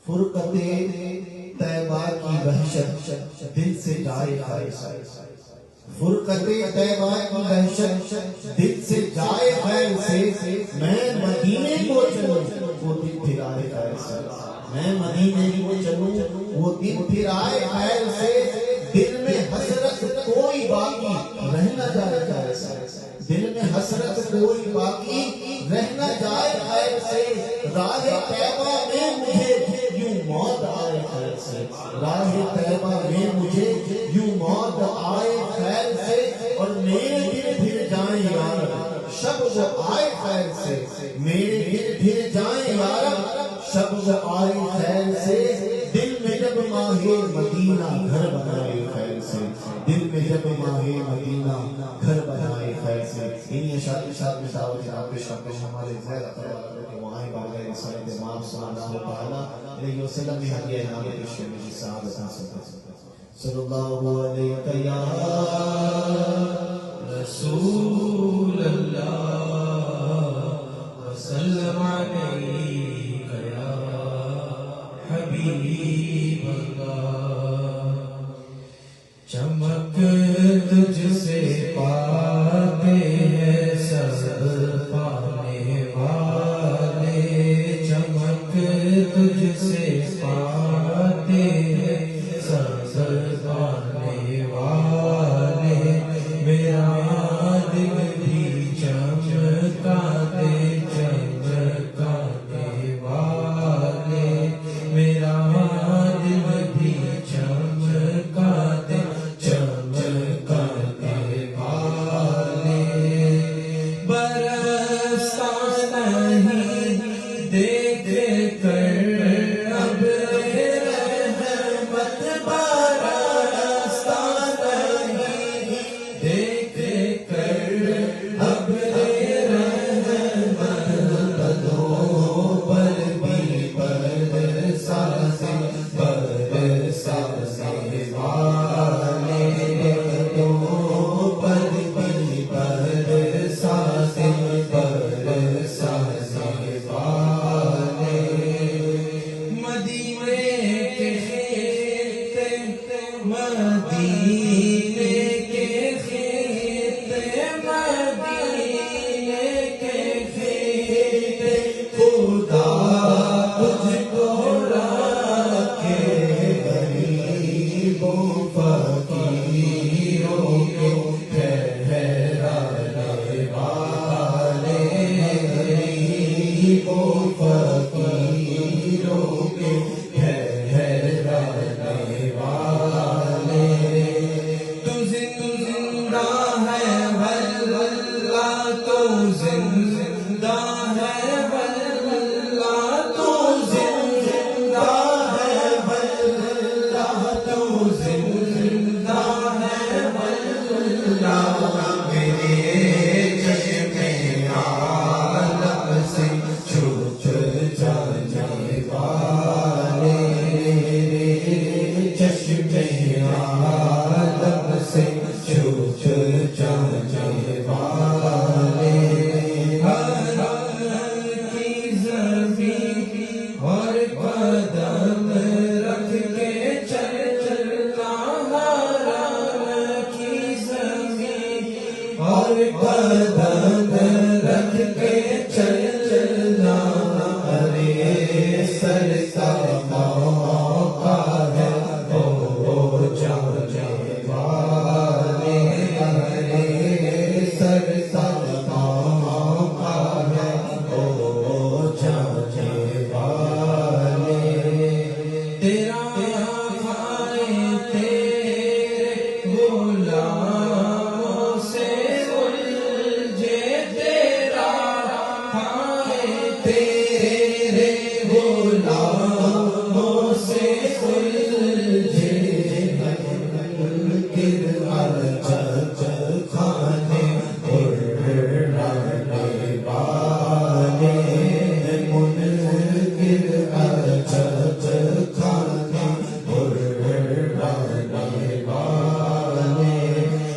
فرقت طیبہ کی وحشت دل سے جائے خیر سے، فرقت طیبہ کی وحشت دل سے جائے خیر سے، میں مدینے کو چلوں وہ دن پھر آئے خیر سے، میں مدینے کو چلوں وہ دن پھر آئے خیر سے، دل میں حسرت کوئی باقی رہ نہ جائے خیر سے، دل میں حسرت کوئی باقی رہ نہ جائے خیر سے، راہ طیبہ میں مجھے یوں موت آئے خیر سے، راہ طیبہ میں مجھے یوں موت آئے خیر سے، اور میرے دل پھر جائیں یارب شب وہ آئے خیر سے، میرے دل پھر جائیں یارب شب وہ آئے خیر سے، دل میں جب ماہ مدینہ گھر بنائے خیر سے، دل میں جب ماہ مدینہ گھر بنائے خیر سے۔ انہی اشارت میں دعوت پیش ہمارے زیر اقرار کے وہاں باغ رسالت امام صلی اللہ علیہ وسلم نے ہدیہ انعام پیش کرنے کی سعادت حاصل کی۔ صلی اللہ علیہ یا رسول اللہ وسلم علیک یا حبیب اللہ، چمک تجھ سے پاتے ہیں بدن رکھ کے چلنا ارے سر کا موقع ہے او جانے والے ارے سر کا موقع ہے او جانے والے تیرا بھائی تیرے غلاموں سے الجھے تیرا بھائی تیرے غلاموں سے الجھے کھانے اڑانے والے منکر کھانے اڑانے والے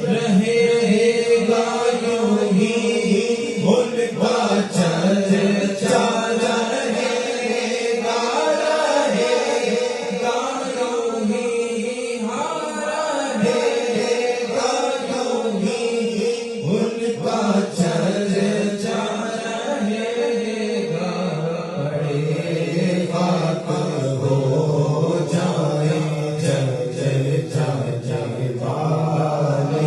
رہے گا یوں ہی ان کا چرچا رہے گا یوں ہی رہے گا یوں ہی ان کا چرچا رہے گا بڑے خاک ہو جائیں چرچا والے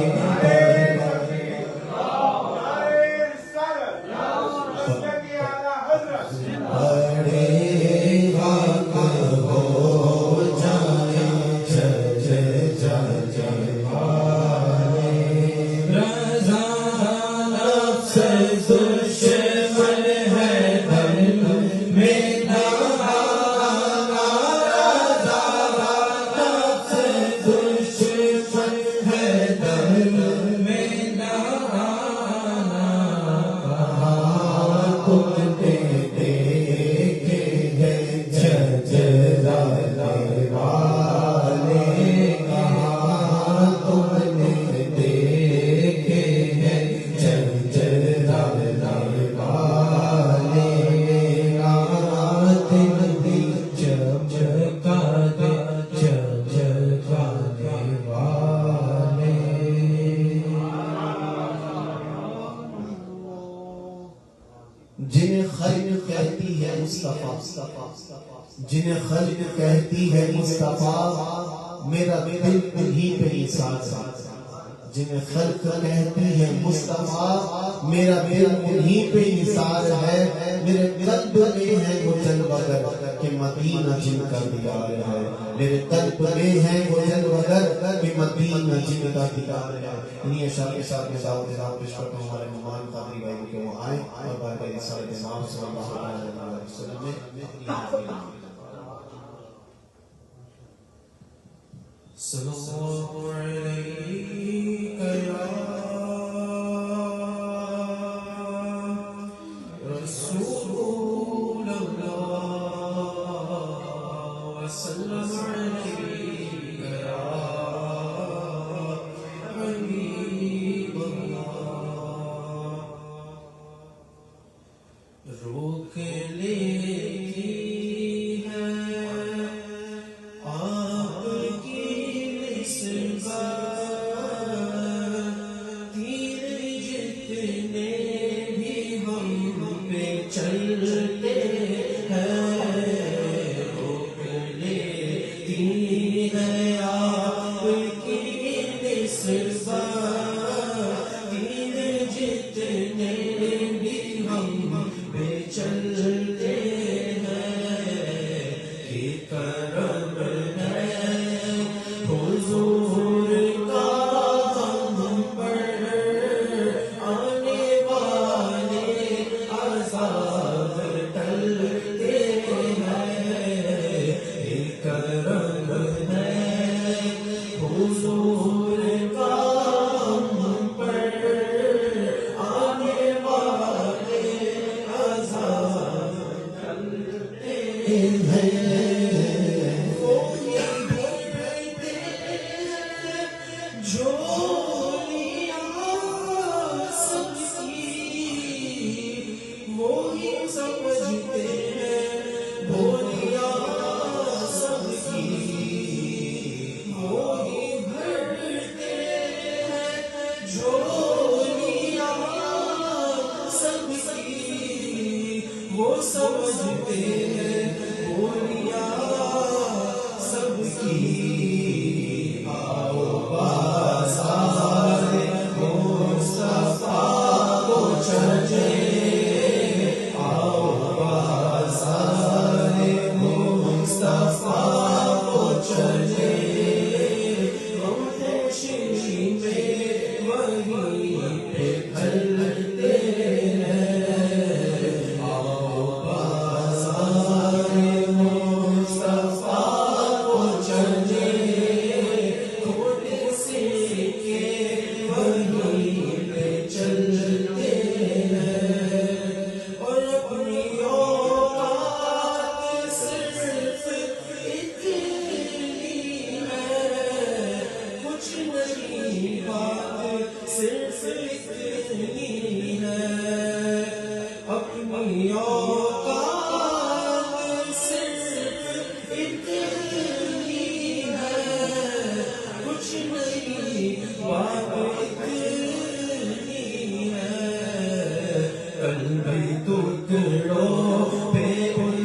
بڑے خاک ہو جائیں چرچا والے رضا نفس دشمن ہے دل میں نہ آنا رضا نفس دشمن ہے دل میں نہ آنا تم نے دیکھے ہیں جھجھلانے والے تم نے دیکھے ہیں جھجھلانے والے دل بھی چمکانے والے جنہیں خلق کہتی ہے مصطفیٰ جنہیں خلق کہتی ہے مصطفیٰ میرا دل انہی پہ نثار ہے جنہیں خلق کہتی ہے مصطفیٰ میرا دل انہی پہ نثار ہے میرے قلب میں ہے وہ جلوگر کہ مدینہ جن کا دیدار ہے میرے قلب میں ہے وہ جلوگر کہ مدینہ جن کا دیدار ہے انہی اشعار کے ساتھ میں دعوت پیش کرتا ہوں ہمارے مہمان قادری بھائی کے وہ آئیں اور بھائی بھائی سارے امام صلی اللہ علیہ وسلم میں صلی اللہ علیہ یا رسول اللہ وسلم علیہ یا حبیب اللہ روک لیتی ہے آپ کی نسبت تیر جتنے بھی ہم پہ چلتے ہیں روک لیتی ہے آپ کی نسبت تیر جتنے بھی ہم پہ چلتے ہیں کہ کرم ہے حضور کا ہم پر آنے والے عذاب ٹلتے ہیں کہ کرم ہے حضور کا ہم پر آنے والے عذاب ٹلتے ہیں وہی سمجھتے ہیں بولیاں سب کی وہی بھرتے ہیں جھولیاں سمجھتے ہیں بولیاں سب کی آؤ بازار مصطفیٰ کو چلے آؤ بازار مصطفیٰ کو چلے روشنی میں وہیں پہ ڈھلتے صرف اتنی ہے اپنی اوقات صرف اتنی ہے کچھ نہیں بات اتنی ہے قلبی ٹکڑوں پہ ان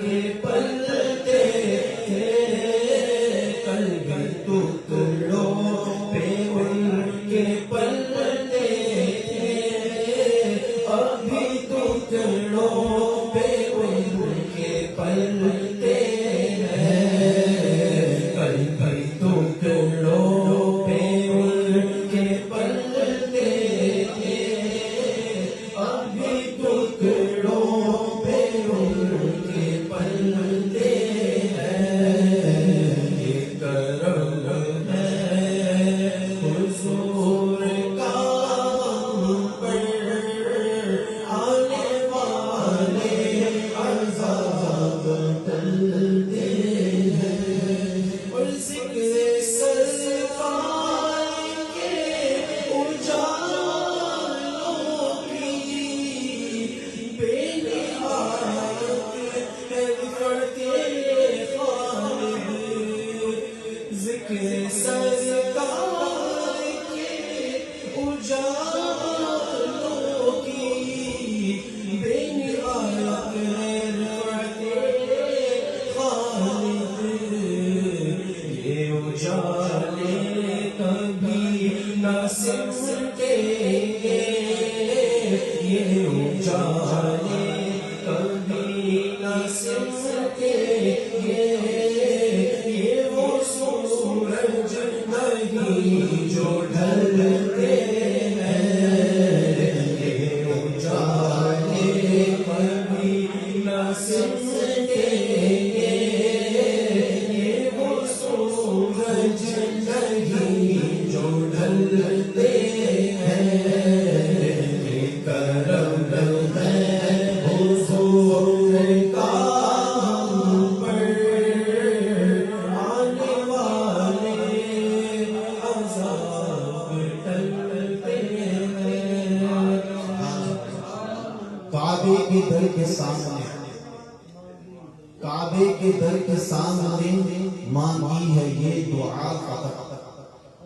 کے پلتے تھے قلبی ٹکڑوں پہ ان کے پلتے تھے ابھی ٹکڑوں پہ ان کے پلتے ہیں قلبی ٹکڑوں پہ ان کے پلتے تھے ابھی ٹکڑوں پہ ان کے پلتے ہیں یہ کرم ہے حضور کا ہم پر آنے والے عذاب ٹلتے ہیں اور ذکر سرکار کے اجالوں کی بے نہایت ہے کرتے خالد ذکر سرکار کے اجالوں کی بے نہایت ہے کرتے خالد یہ اجالے کبھی نہ سمٹیں گے یہ اجالے کبھی نہ سمٹیں گے یہ وہ سورج نہیں جو ڈھلتے ہیں یہ اجالے کبھی نہ سمٹیں گے یہ وہ سورج نہیں جو ڈھلتے ہیں یہ کرم ہے حضور کا ہم پر آنے والے عذاب ٹلتے ہیں کعبے کے در کے سامنے کعبے کے در کے سامنے مانگی ہے یہ دعا فقط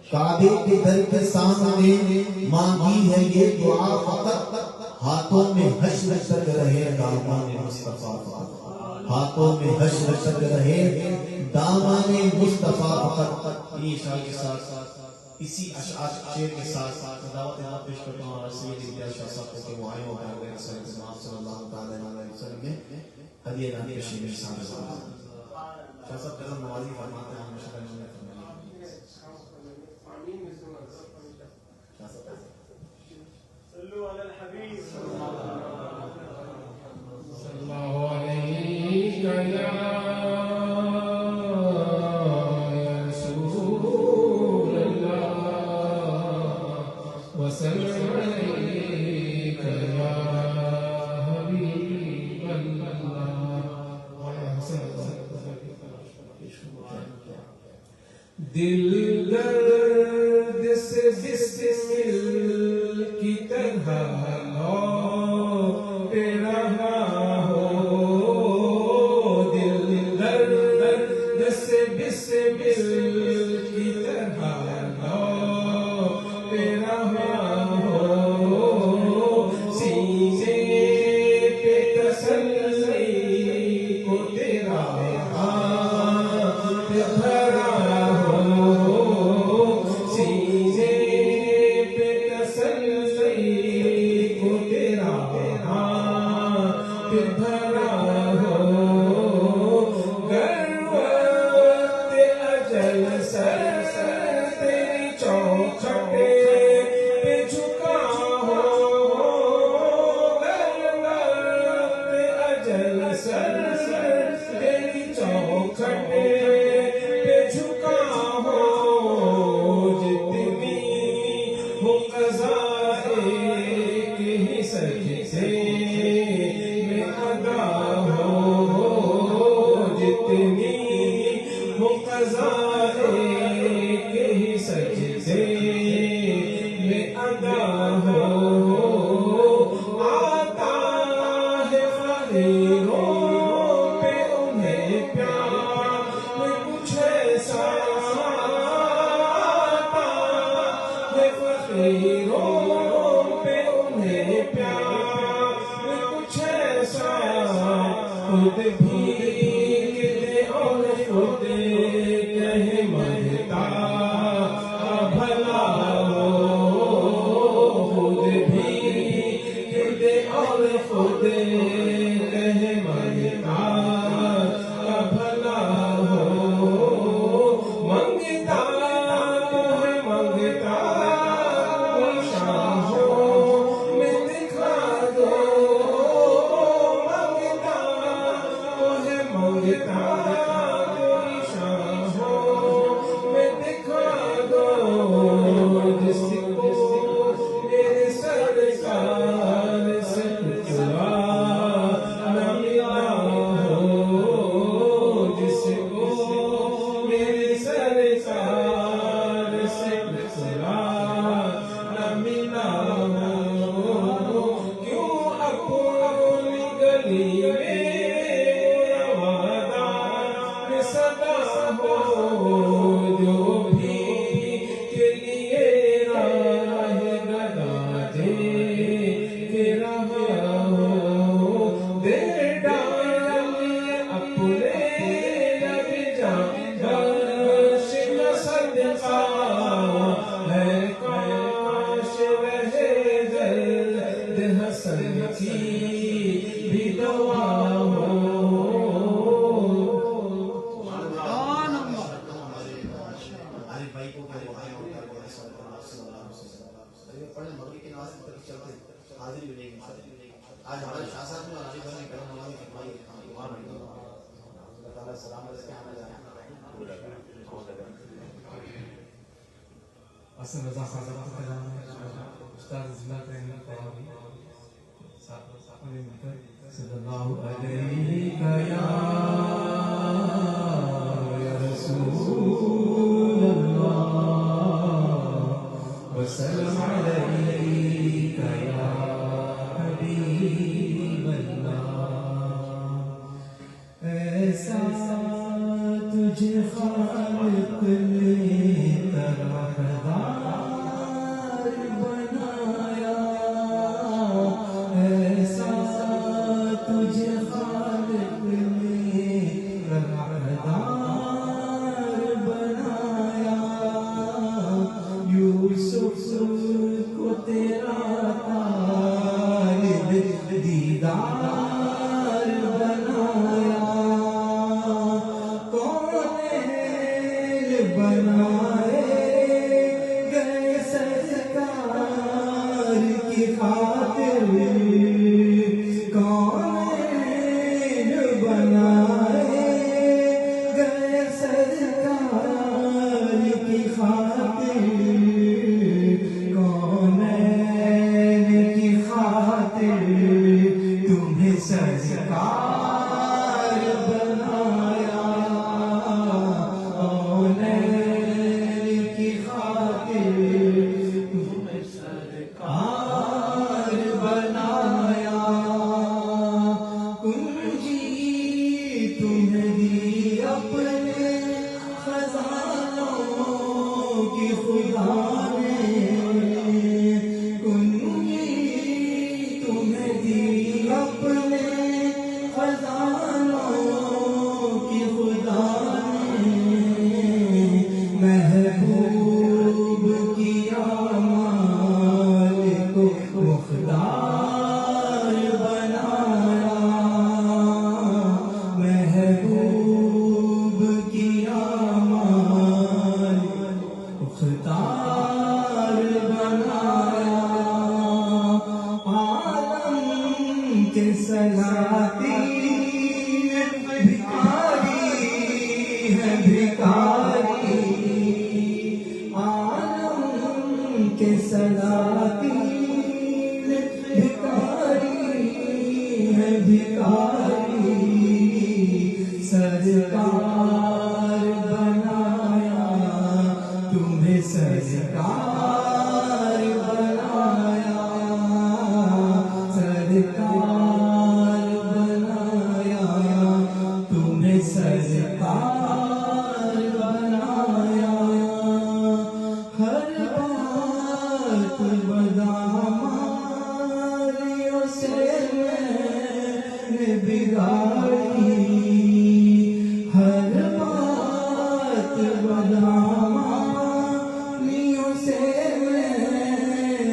کعبے کے در کے سامنے مانگی ہے یہ دعا فقط ہاتھوں میں حشر تک رہے دامان مصطفیٰ فقط ہاتھوں میں حشر تک رہے دامان مصطفیٰ فقط یہ اشعار کے ساتھ اسی اشعار شعر کے ساتھ دعوت اللہ پیش کرتا ہوں اور سید الیاس شاہ صاحب کے معائن و پیغمبر صلی اللہ علیہ وسلم میں ہدیہ دانی کا شعر ارسال ہے شاہ صاحب کرم نوازی فرماتے ہیں ہمیشہ کرنے میں صلو علی الحبیب صلی اللہ علیہ یا رسول اللہ وسلم علیک یا حبیب اللہ دل درد سے بسمل کی طرح لوٹ رہا ہو دل درد سے بسمل کی طرح لوٹ رہا ہو سینے پہ تسلی خود کہے منگتا بھلا ہو منگتا ہے منگتا کوئی شاہ ہو میں دکھا دو منگتا ہے منگتا کوئی شاہ ہو میں دکھا دو جس کو میرے سرکار سے پتلا نہ ملا ہو جس کو میرے سرکار سے پتلا نہ ملا ہو کیوں اپنی گلی میں روادار صدا ہو جو بھی کے لیے راہ گدا دے کے رہا ہو دے ڈال اپنے لب جان بخش نہ صدقہ ہے کاش رہے درد حسن کی بھی دوا ہو عارف بھائی کو پڑھنے مغرب کی نماز کی طرف چلتے حاضری ملے گی آج ہمارے شاہ صاحب نے عارف بھائی نے کرم نماز کی فرمائی وہاں بڑھ گئی اللہ تعالیٰ سلام علیہ کے عمل جانا حسن رضا صاحب کا کلام ہے استاد ضلع ٹریننگ قوامی صلی اللہ علیہ یا رسول اللہ وسلم علیک یا حبیب اللہ ایسا تجھے خالق نے طرحدار بنایا ایسا تجھے خالق نے طرحدار بنایا یوسف کو تیرا طالب دیدار بنایا بنائے گئے سرکار کی خاطر کونین بنائے گئے سرکار کی خاطر کونین کی خاطر تمہیں سرکار بنایا کی خاطر تمہیں سرکار بنایا کنجی تمہیں دی اپنے خزانوں کی خدا نے کنجی تمہیں دی اپنے خزانوں کی خدا محبوب کی آمال کو مختار بنایا محبوب کی آمال مختار بنایا عالم کے سلاطین بھکاری ہے بھکاری عالم کے سلاطین بھکاری ہے بھکاری سرکار بنایا تمہیں سرکار بنایا سرکار بنایا تمہیں سرکار بنایا ہر بات بداماریوں سے میں نے بگاڑی ہر بات بداماریوں سے میں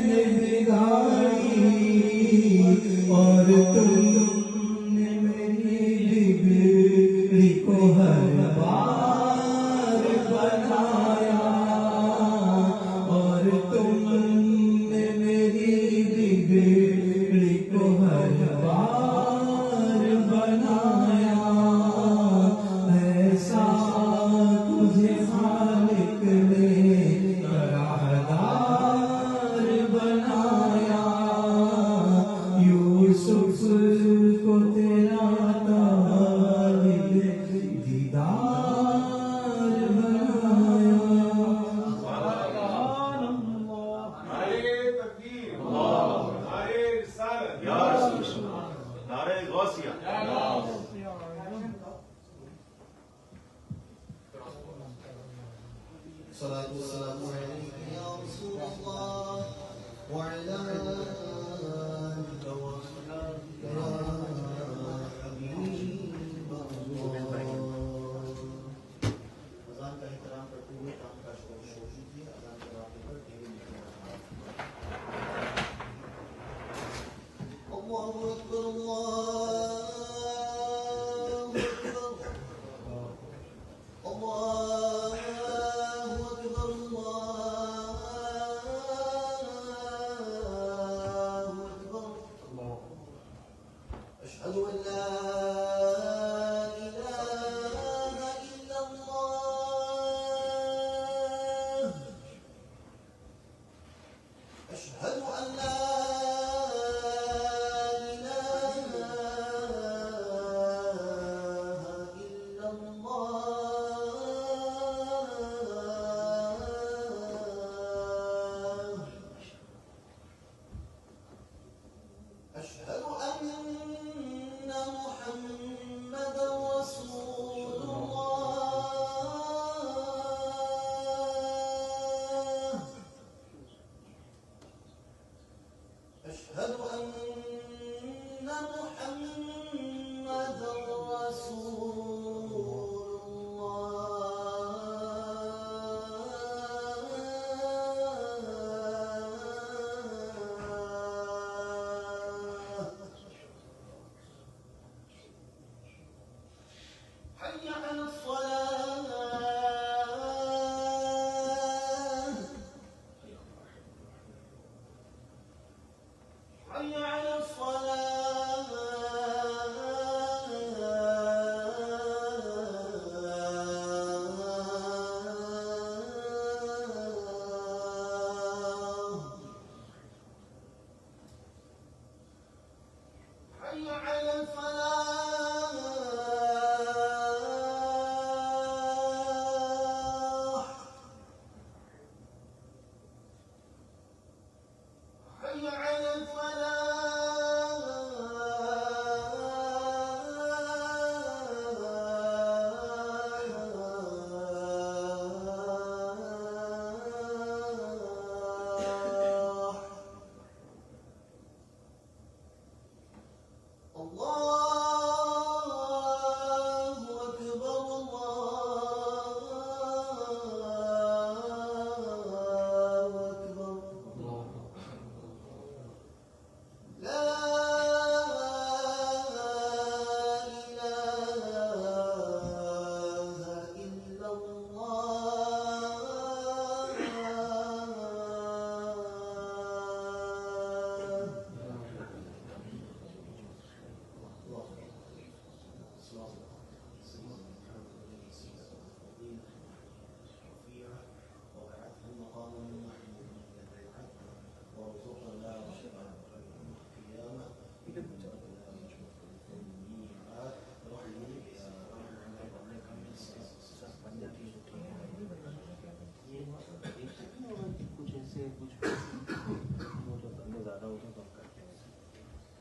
نے بگاڑی اور غوثیہ صلاة والسلام عليك يا رسول الله وعلى آلك وصحبك يا حبيب الله. اذان کا احترام کرتے ہوئے کام کا شروع کیجیے. اذان کے واقعے پر ٹی وی اللہ اکبر اللہ اکبر اللہ اکبر. اشهد ان لا اله الا الله. اشهد ان لا اله الا الله. أشهد أن محمدا رسول الله. أشهد أن محمدا رسول الله. حي على الصلاة. حي على الصلاة. حي على الفلاح. حي على الفلاح. الله أكبر الله أكبر. لا إله إلا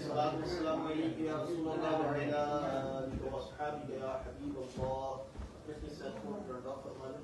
الصلاة والسلام عليك يا رسول الله وعلى آلك وأصحابك يا حبيب الله.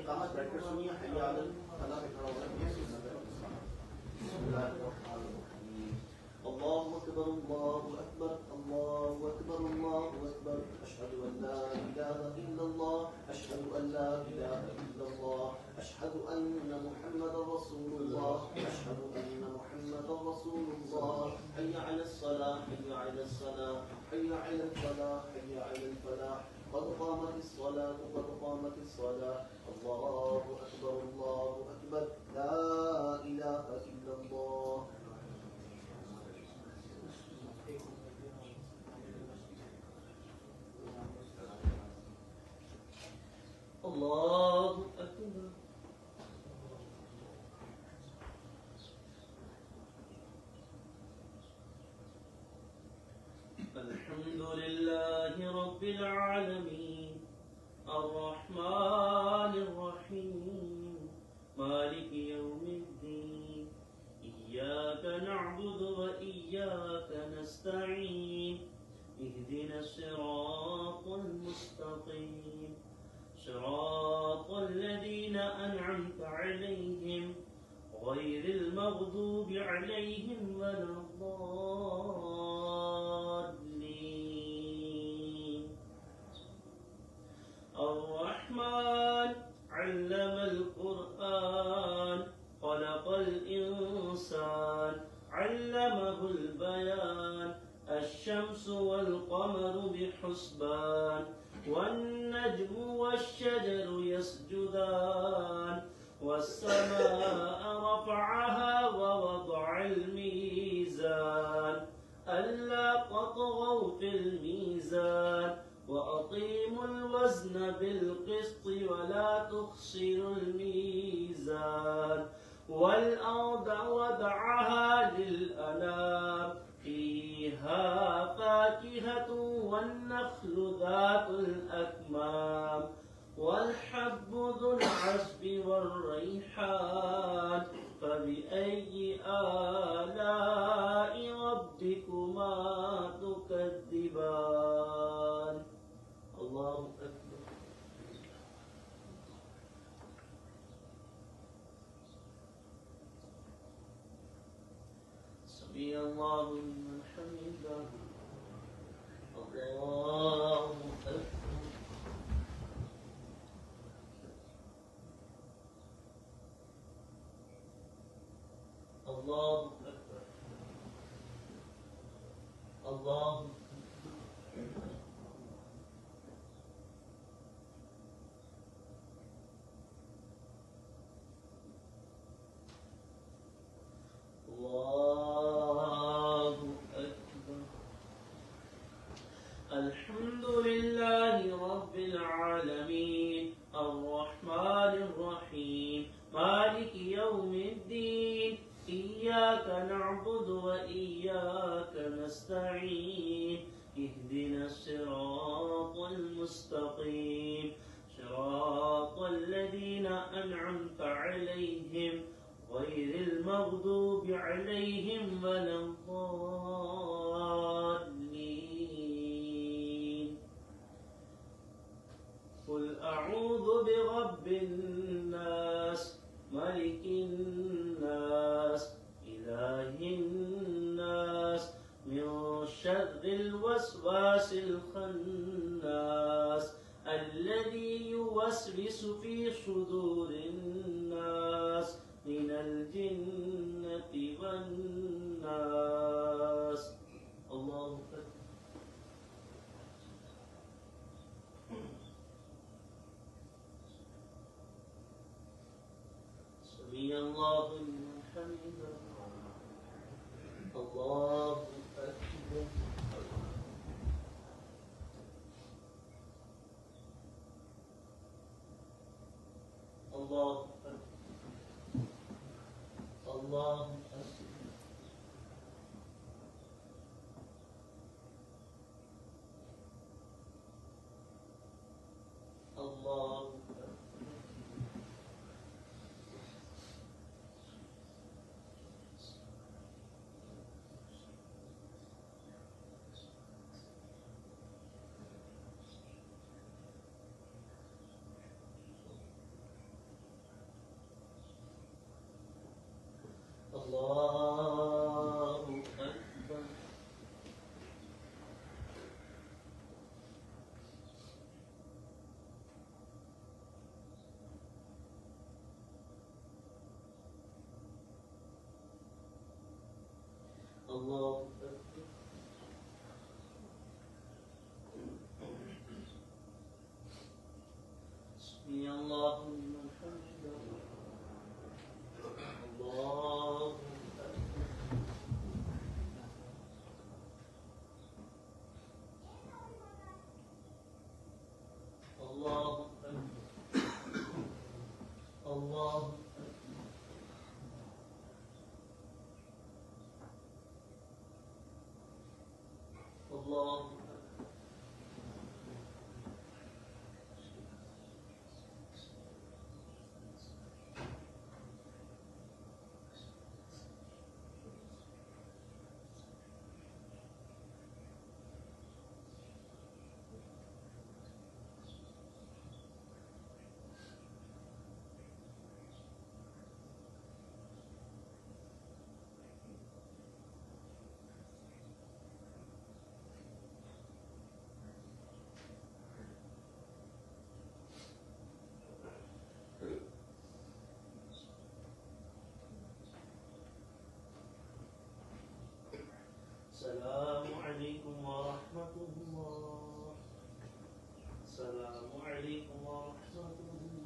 إقامة بركة سنية حي على الفلاح. بسم الله الرحمن الرحيم. الله أكبر الله أكبر الله أكبر الله أكبر. أشهد أن لا إله إلا الله. أشهد أن لا إله إلا الله. أشهد أن محمدا رسول الله. أشهد أن محمدا رسول الله. حي على الصلاة حي على الصلاة. حي على الفلاح حي على الفلاح قد قامت الصلاة قد قامت الصلاة الله أكبر الله أكبر لا إله إلا الله الله أكبر الحمد لله رب العالمين الرحمن الرحيم مالك يوم الدين إياك نعبد وإياك نستعين اهدنا الصراط المستقيم صراط الذين أنعمت عليهم غير المغضوب عليهم ولا الضالين الرحمن علم القرآن خلق الإنسان علمه البيان الشمس والقمر بحسبان والنجم والشجر يسجدان والسماء رفعها ووضع الميزان ألا تطغوا في الميزان وأقيموا الوزن بالقسط ولا تخسروا الميزان والأرض وضعها للأنام فيها فاكهة والنخل ذات الأكمام والحب ذو العصف والريحان فبأي آلاء ربكما تكذبان الله أكبر سمع الله لمن حمده الله أكبر الله أكبر الله الله أكبر الحمد لله رب العالمين الرحمن الرحيم مالك يوم الدين إياك نعبد وإياك نستعين اهدنا الصراط المستقيم صراط الذين أنعمت عليهم غير المغضوب عليهم ولا الضالين قل أعوذ برب الناس ملك الناس إله الناس من شر الوسواس الخناس الذي يوسوس في صدور الناس من الجنة والناس الله أكبر سمع الله لمن حمده الله أكبر الله أكبر الله أكبر الله أكبر الله أكبر الله أكبر الله السلام عليكم ورحمة الله. السلام عليكم ورحمة الله.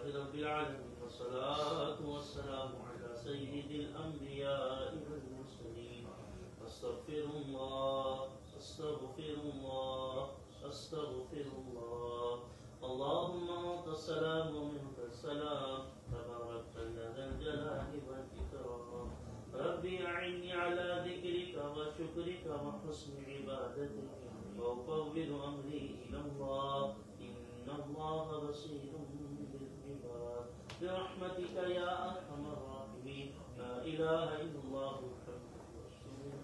رب العالمين والصلاة والسلام على سيد الأنبياء والمرسلين. أستغفر الله أستغفر الله أستغفر الله. اللهم أنت السلام ومنك السلام تبارك يا ذا الجلال والإكرام. ربي أعني على ذكرك وشكرك وحسن عبادتك وأفوض أمري إلى الله إن الله بصير برحمتك يا أرحم الراحمين. لا إله إلا الله محمد رسول الله.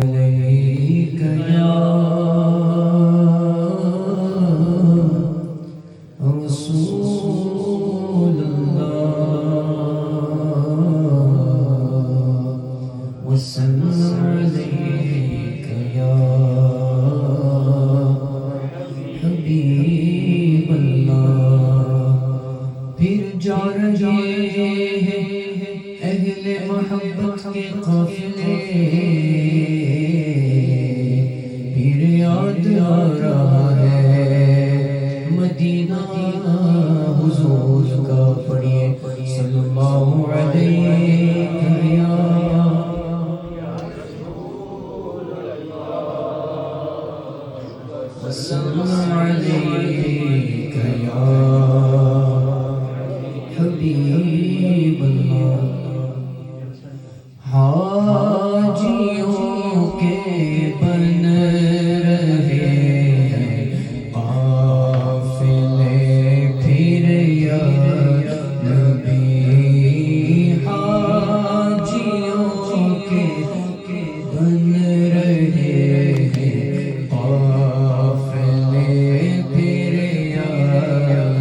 عليك يا رسول الله وسلم عليك يا حبيب الله پھر جا رہے ہیں اہل محبت کے قافلے پھر یاد آ رہا ہے مدینہ حضور کا پڑھیے صلی اللہ علیہ وسلم علیک یا حبیب اللہ حاجیوں کے بن رہے ہیں قافلے پھر یا نبی حاجیوں کے بن رہے ہیں قافلے پھر یا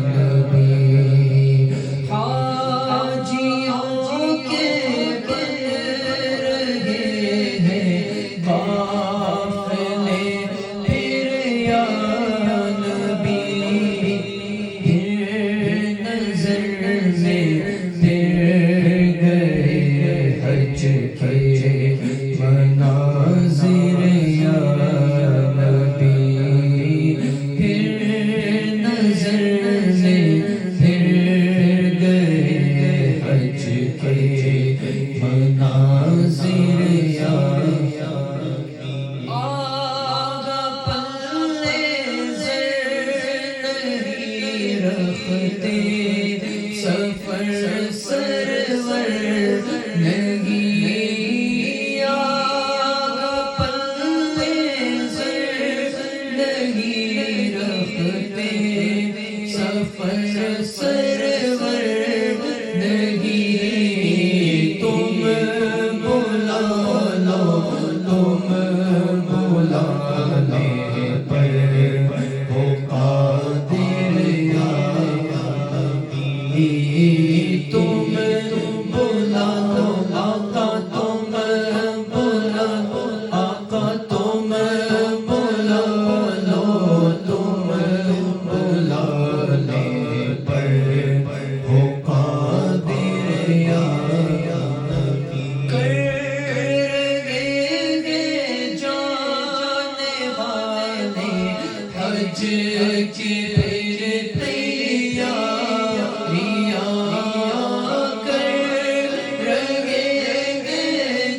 نبی حاجیوں کے بن رہے ہیں قافلے پھر یا نبی پھر نظر میں پھر گئے حج کے مناظر یا نبی پھر نظر میں پھر گئے حج کے مناظر یا آغا پلے زر نہیں رکھتے سفر سرور نہیں آغا پلے زر نہیں رکھتے سفر سرور نہیں تم بلا لو تم بلانے پر ہو قادر یا نبی تم بلا لو آقا تم بلا آقا تم بلا لو تم بلانے پر ہو قادر یا نبی کر گے جانے والے حج کی پھر تیاریاں کر گے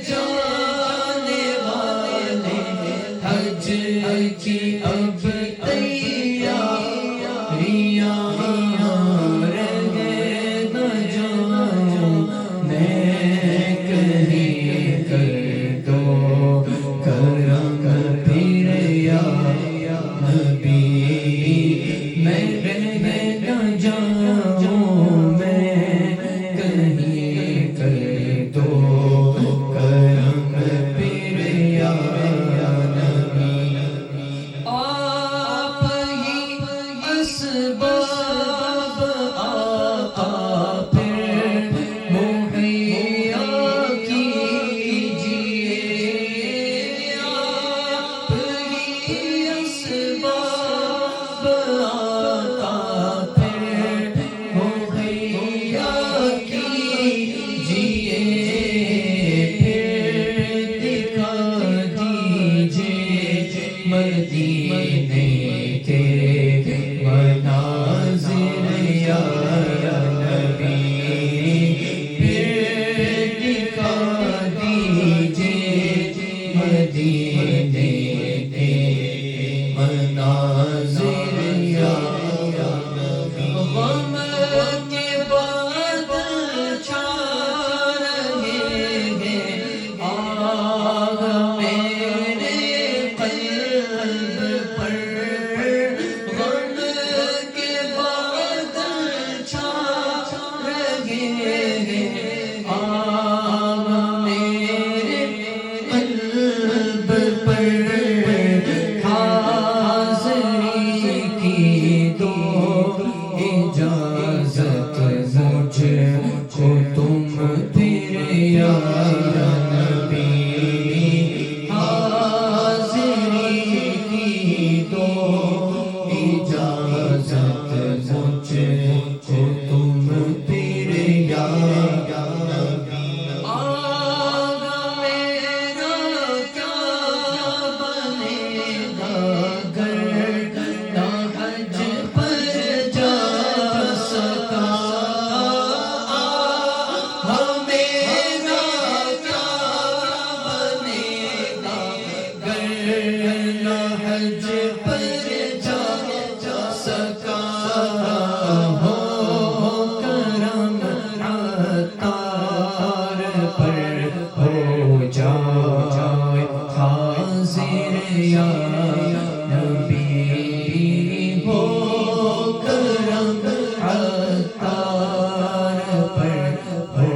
جانے والے حج کی اب تیاریاں رہ نہ جاؤں میں کہیں کر دو کرم پھر یا نبی میں رہ نہ جاؤں میں کہیں کر دو کرم پھر یا نبی آپ ہی اسباب آقا پھر مہیا کیجیے آپ ہی اسباب اجازت مجھ کو تم پھر یا نبی آگا میرا کیا بنے گا گر نہ حج پر جا سکا میرا کیا بنے گا گر نہ حج پر جا سکا ہو کرم عطار پر ہو جائے حاضر یا نبی ہو کرم عطار پر ہو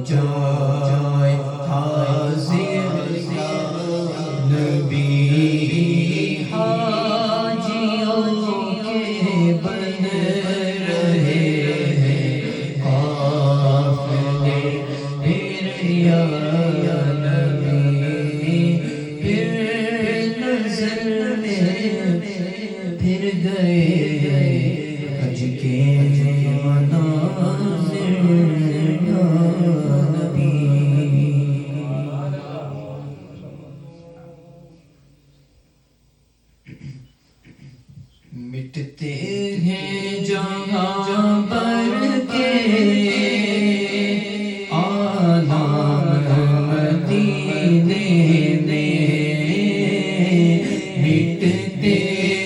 جائے حاضر یا نبی حاجیوں کے بن رہے ہیں قافلے پھر یا نبی پھر نظر پھر گئے حج کے مناظر یا نبی مٹتے ہیں جہاں پر کے آلام مدینے میں مٹتے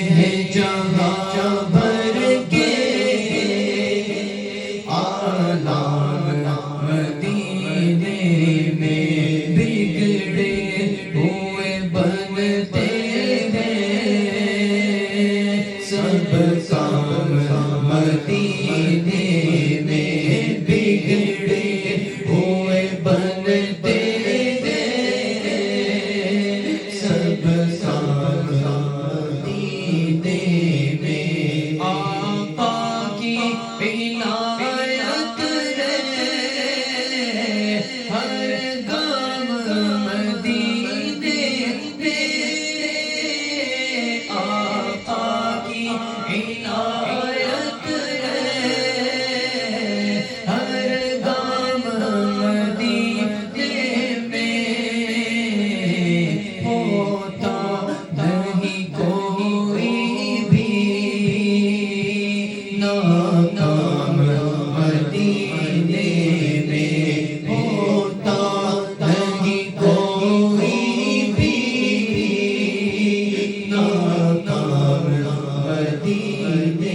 ہیں جہاں پر کے آلام مدینے میں بگڑے ہوئے بنتے سب کام مدینے میں بگڑے ہوئے بنتے سب کام مدینے میں آقا کی عنایت ہے ہر گام مدینے میں آقا کی عنایت ہے ہر گام مدینے میں ہوتا نہیں کوئی بھی ناکام مدینے میں ہوتا نہیں کوئی بھی ناکام مدینے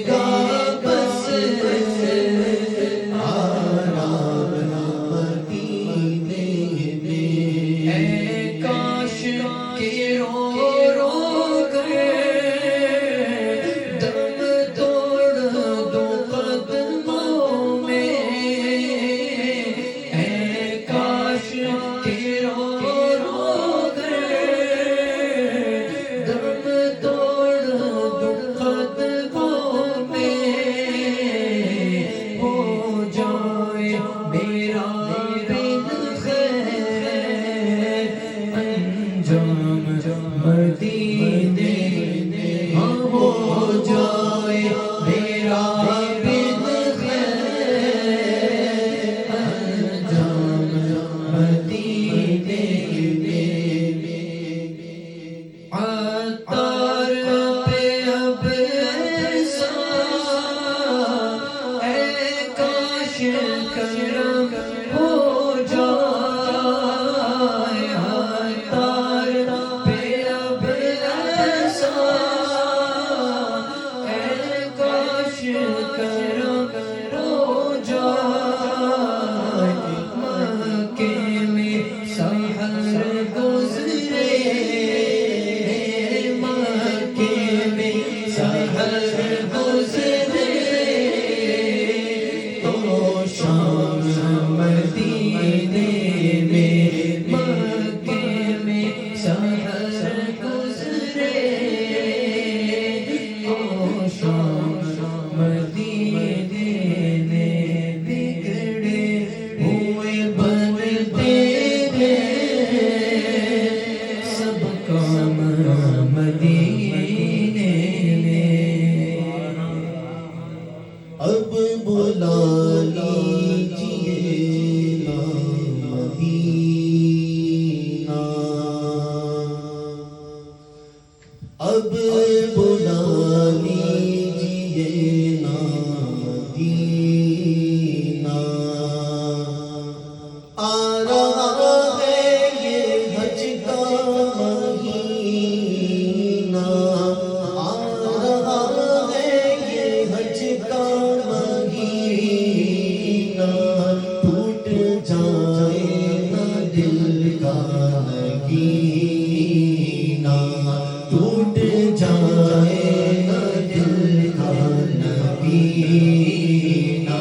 گا بس آرام مدینے میں اے کاش کہ رو رو کر دم توڑ دو قدموں میں اے کاش کہ رو رو کر دم توڑ دو قدموں میں ہو جائے میرا بالخیر انجام مدینے ہاں ہو جائے میرا بالخیر انجام مدینے عطار پہ اب ایسا اے کاش کرم ہو جائے عطار پہ اب ایسا اے کاش کرم ہو جائے مکے میں سحر گزرے مکے میں سحر گزرے تو شام مدینے میں مکے میں سحر گزرے تو شام مدینے میں بگڑے ہوئے بنتے ہیں سب کام مدینے میں اب بلا لیجیے نا مدینہ اب بلا لیجیے نا مدینہ آ رہا ہے یہ حج کا مہینہ آ رہا ہے یہ حج کا مہینہ ٹوٹ جائے نہ دل کا نگینہ ٹوٹ جائے نہ دل کا نگینہ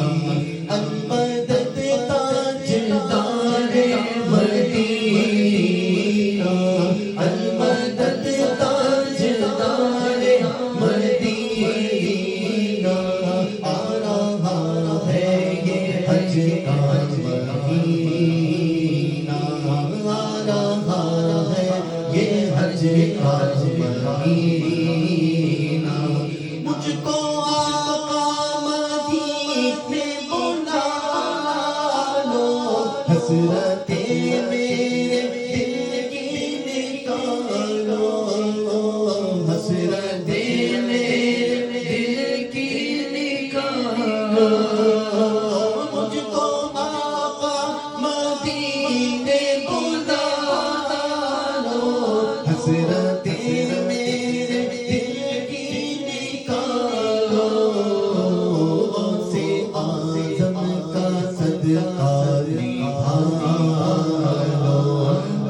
المدد تاجدار مدینہ المدد تاجدار مدینہ آ رہا ہے یہ حج کا مہینہ آ رہا ہے یہ حج کا مہینہ مجھ کو آقا مدینے بلا لو حسرتیں میرے دل کی نکالو حسرتیں میرے دل کی نکالو مجھ کو آقا مدینے بلا لو حسرتیں میرے دل کی نکالو سے اعظم کا صدقہ نبھالو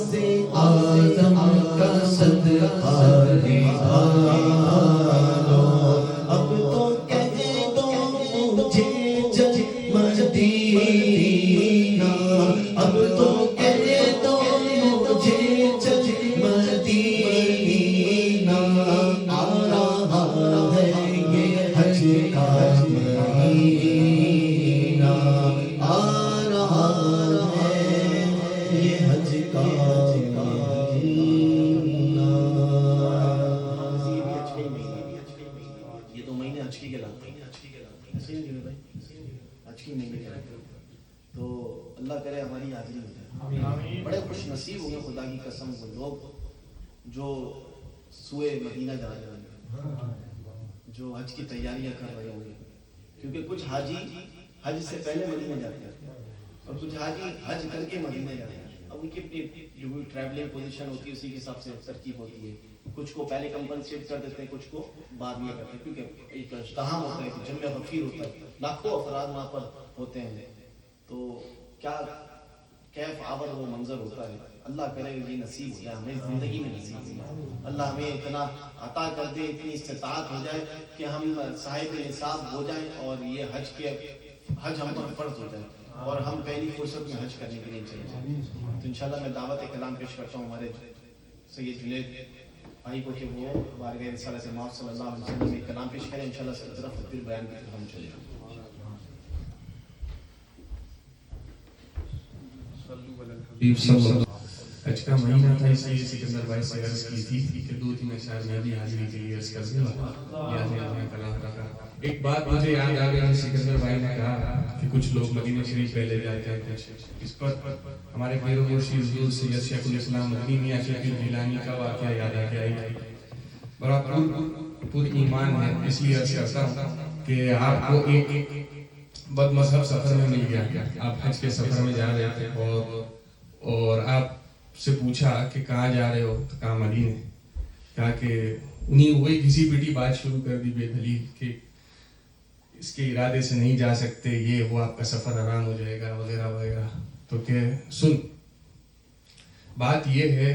سے اعظم کا صدقہ نبھالو اب تو کہہ دو مجھے جج مدینہ اب تو کہہ دو مجھے جج مدینہ آ رہا ہے یہ حج کا مہینہ آ رہا ہے یہ حج کا مہینہ یہ تو مہینے حج کی کہلاتے ہیں ایسے ہی بھائی حج کی مہینے کہلاتے ہیں تو اللہ کرے ہماری حاضری ہو جائے بڑے خوش نصیب ہوں گے خدا کی قسم وہ لوگ جو سوئے مدینہ جا رہے ہیں جو حج کی تیاریاں کر رہے ہوں گے کیونکہ کچھ حاجی حج سے پہلے مدینہ جاتے ہیں اور کچھ حاجی حج کر کے مدینہ جاتے ہیں اب ان کی اپنی جو ٹریولنگ پوزیشن ہوتی ہے اسی کے حساب سے ترتیب ہوتی ہے کچھ کو پہلے کمپنسیٹ کر دیتے ہیں, کچھ کو بعد میں کرتے ہیں, کیونکہ ایک ازدحام ہوتا ہے, ایک جمع غفیر ہوتا ہے, لاکھوں افراد وہاں پر ہوتے ہیں, تو کیا کیف آور وہ منظر ہوتا ہے. اللہ کرے یہ نصیب ہو جائے ہمیں, زندگی میں نصیب ہو جائے, اللہ ہمیں اتنا عطا کر دے, اتنی استطاعت ہو جائے کہ ہم صاحب نصاب ہو جائیں اور یہ حج ہم پر فرض ہو جائے اور ہم پہلی فرصت میں حج کرنے کے لیے چلے جائیں. تو انشاءاللہ میں دعوت کلام پیش کرتا ہوں ہمارے سید جنید بھائی کو کہ وہ بارگاہ رسالت مآب صلی اللہ علیہ وسلم میں کلام پیش کریں, انشاءاللہ اس کی طرف پھر بیان کی طرف ہم چلے جائیں. حج کا مہینہ تھا, اس لیے سکندر بھائی سے عرض کی تھی کہ 2-3 اشعار میں بھی حاضری کے لیے عرض کر دوں, یاد ہے کلام رکھا. ایک بات مجھے یاد آ گئی, سکندر بھائی نے کہا کہ کچھ لوگ مدینہ شریف پہلے جاتے ہیں, اس پر ہمارے پیر و مرشد حضور سید شیخ الاسلام مدنی میاں شیخ الجیلانی کا واقعہ یاد آ گیا. بڑا پر ایمان ہے, اس لیے عرض کرتا ہوں کہ آپ کو ایک بد مذہب سفر میں مل گیا. آپ حج کے سفر میں جا رہے تھے اور آپ سے پوچھا کہ کہاں جا رہے ہو, تو کہا مدینے. کہا کہ انہیں وہی گھسی پیٹی بات شروع کر دی بے دلیل کہ اس کے ارادے سے نہیں جا سکتے, یہ وہ آپ کا سفر حرام ہو جائے گا وغیرہ وغیرہ. تو کہ سن, بات یہ ہے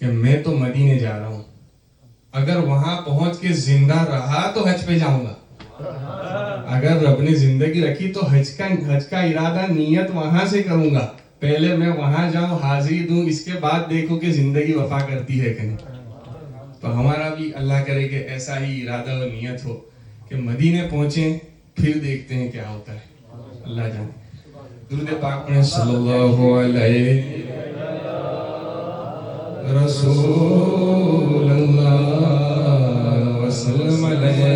کہ میں تو مدینے جا رہا ہوں, اگر وہاں پہنچ کے زندہ رہا تو حج پہ جاؤں گا, اگر رب نے زندگی رکھی تو حج کا ارادہ نیت وہاں سے کروں گا. پہلے میں وہاں جاؤں, حاضری دوں, اس کے بعد دیکھو کہ زندگی وفا کرتی ہے کہ نہیں. تو ہمارا بھی اللہ کرے کہ ایسا ہی ارادہ و نیت ہو کہ مدینے پہنچیں, پھر دیکھتے ہیں کیا ہوتا ہے, اللہ جانے. درود پاک پڑھیں صلی اللہ علیہ رسول اللہ وسلم علیہ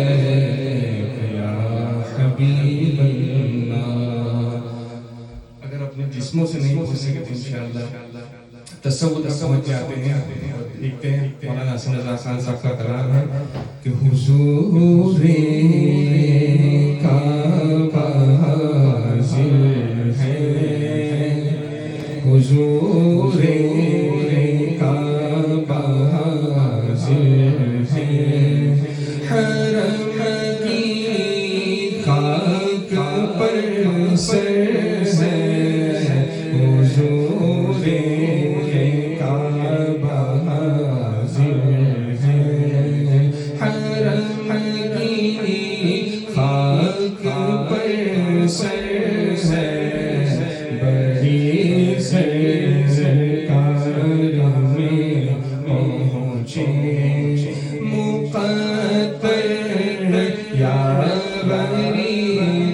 یا حبیب اللہ. اگر اپنے جسموں سے نہیں پہنچ سکے تو انشاءاللہ تصور تک پہنچ جاتے ہیں اور دیکھتے ہیں. مولانا حسن رضا خان صاحب کا کلام ہے کہ حضور کعبہ حاضر ہے, حضور کعبہ حاضر ہے, حرم کی خاک پر سر ہے, حضور کعبہ حاضر ہے, حرم کی خاک پر سر ہے, بڑی سرکار میں پہنچے مقدر یا بری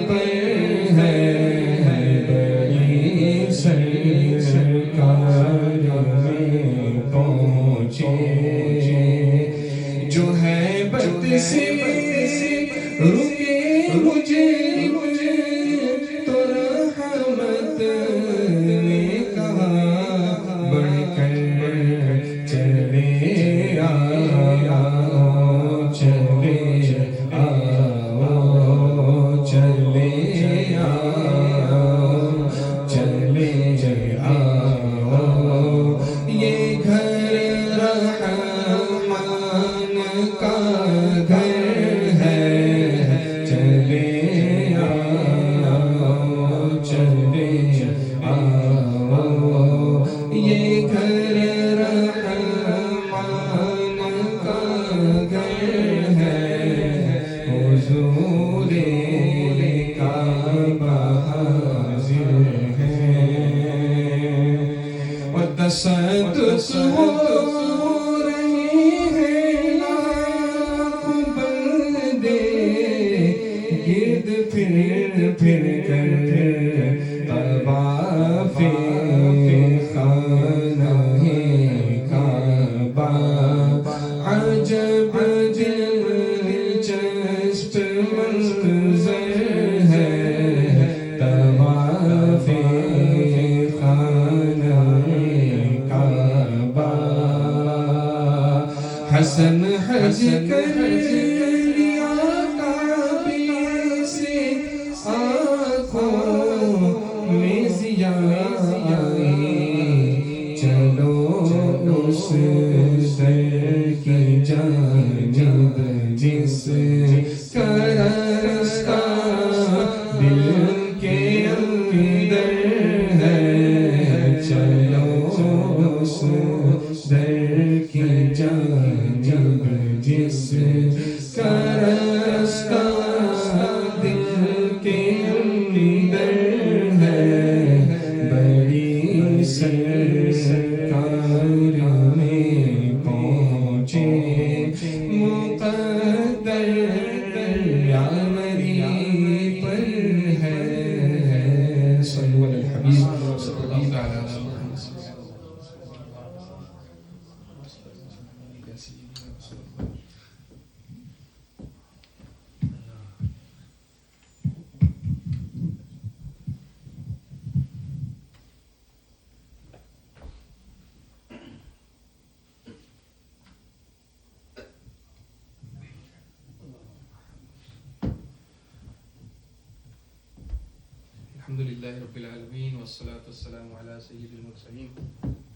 پر ہے, بڑی سرکار میں پہنچے جو ہے بت سے رکے مجھے تو رحمت نے کہا بڑھ کر چلے آؤ, چلے آؤ, چلے آؤ, چلے آؤ, یہ گھر رحمان کا گھر ہے, چلے آؤ, چلے آؤ, یہ گھر رحمان کا گھر ہے, حضور کعبہ حاضر ہے. اور تصدق ہو رہے ہیں لاکھ بندے گرد پھر کر طواف خانہ کعبہ. عجب دلچسپ منظر ہے طواف خانہ کعبہ. حسن حج کر لیا کعبے سے, آنکھوں میں ضیا آئی, چلو اس در کی جس کا راستہ دل کے اندر ہے چلو اس در کی جانب جس کا راستہ دل کے اندر ہے بڑی سرکار میں پہنچے مقدر یامری پر ہے صلو علی الحبیب صلی اللہ تعالی علیہ وسلم. الحمد لله رب العالمين والصلاة والسلام على سيد المرسلين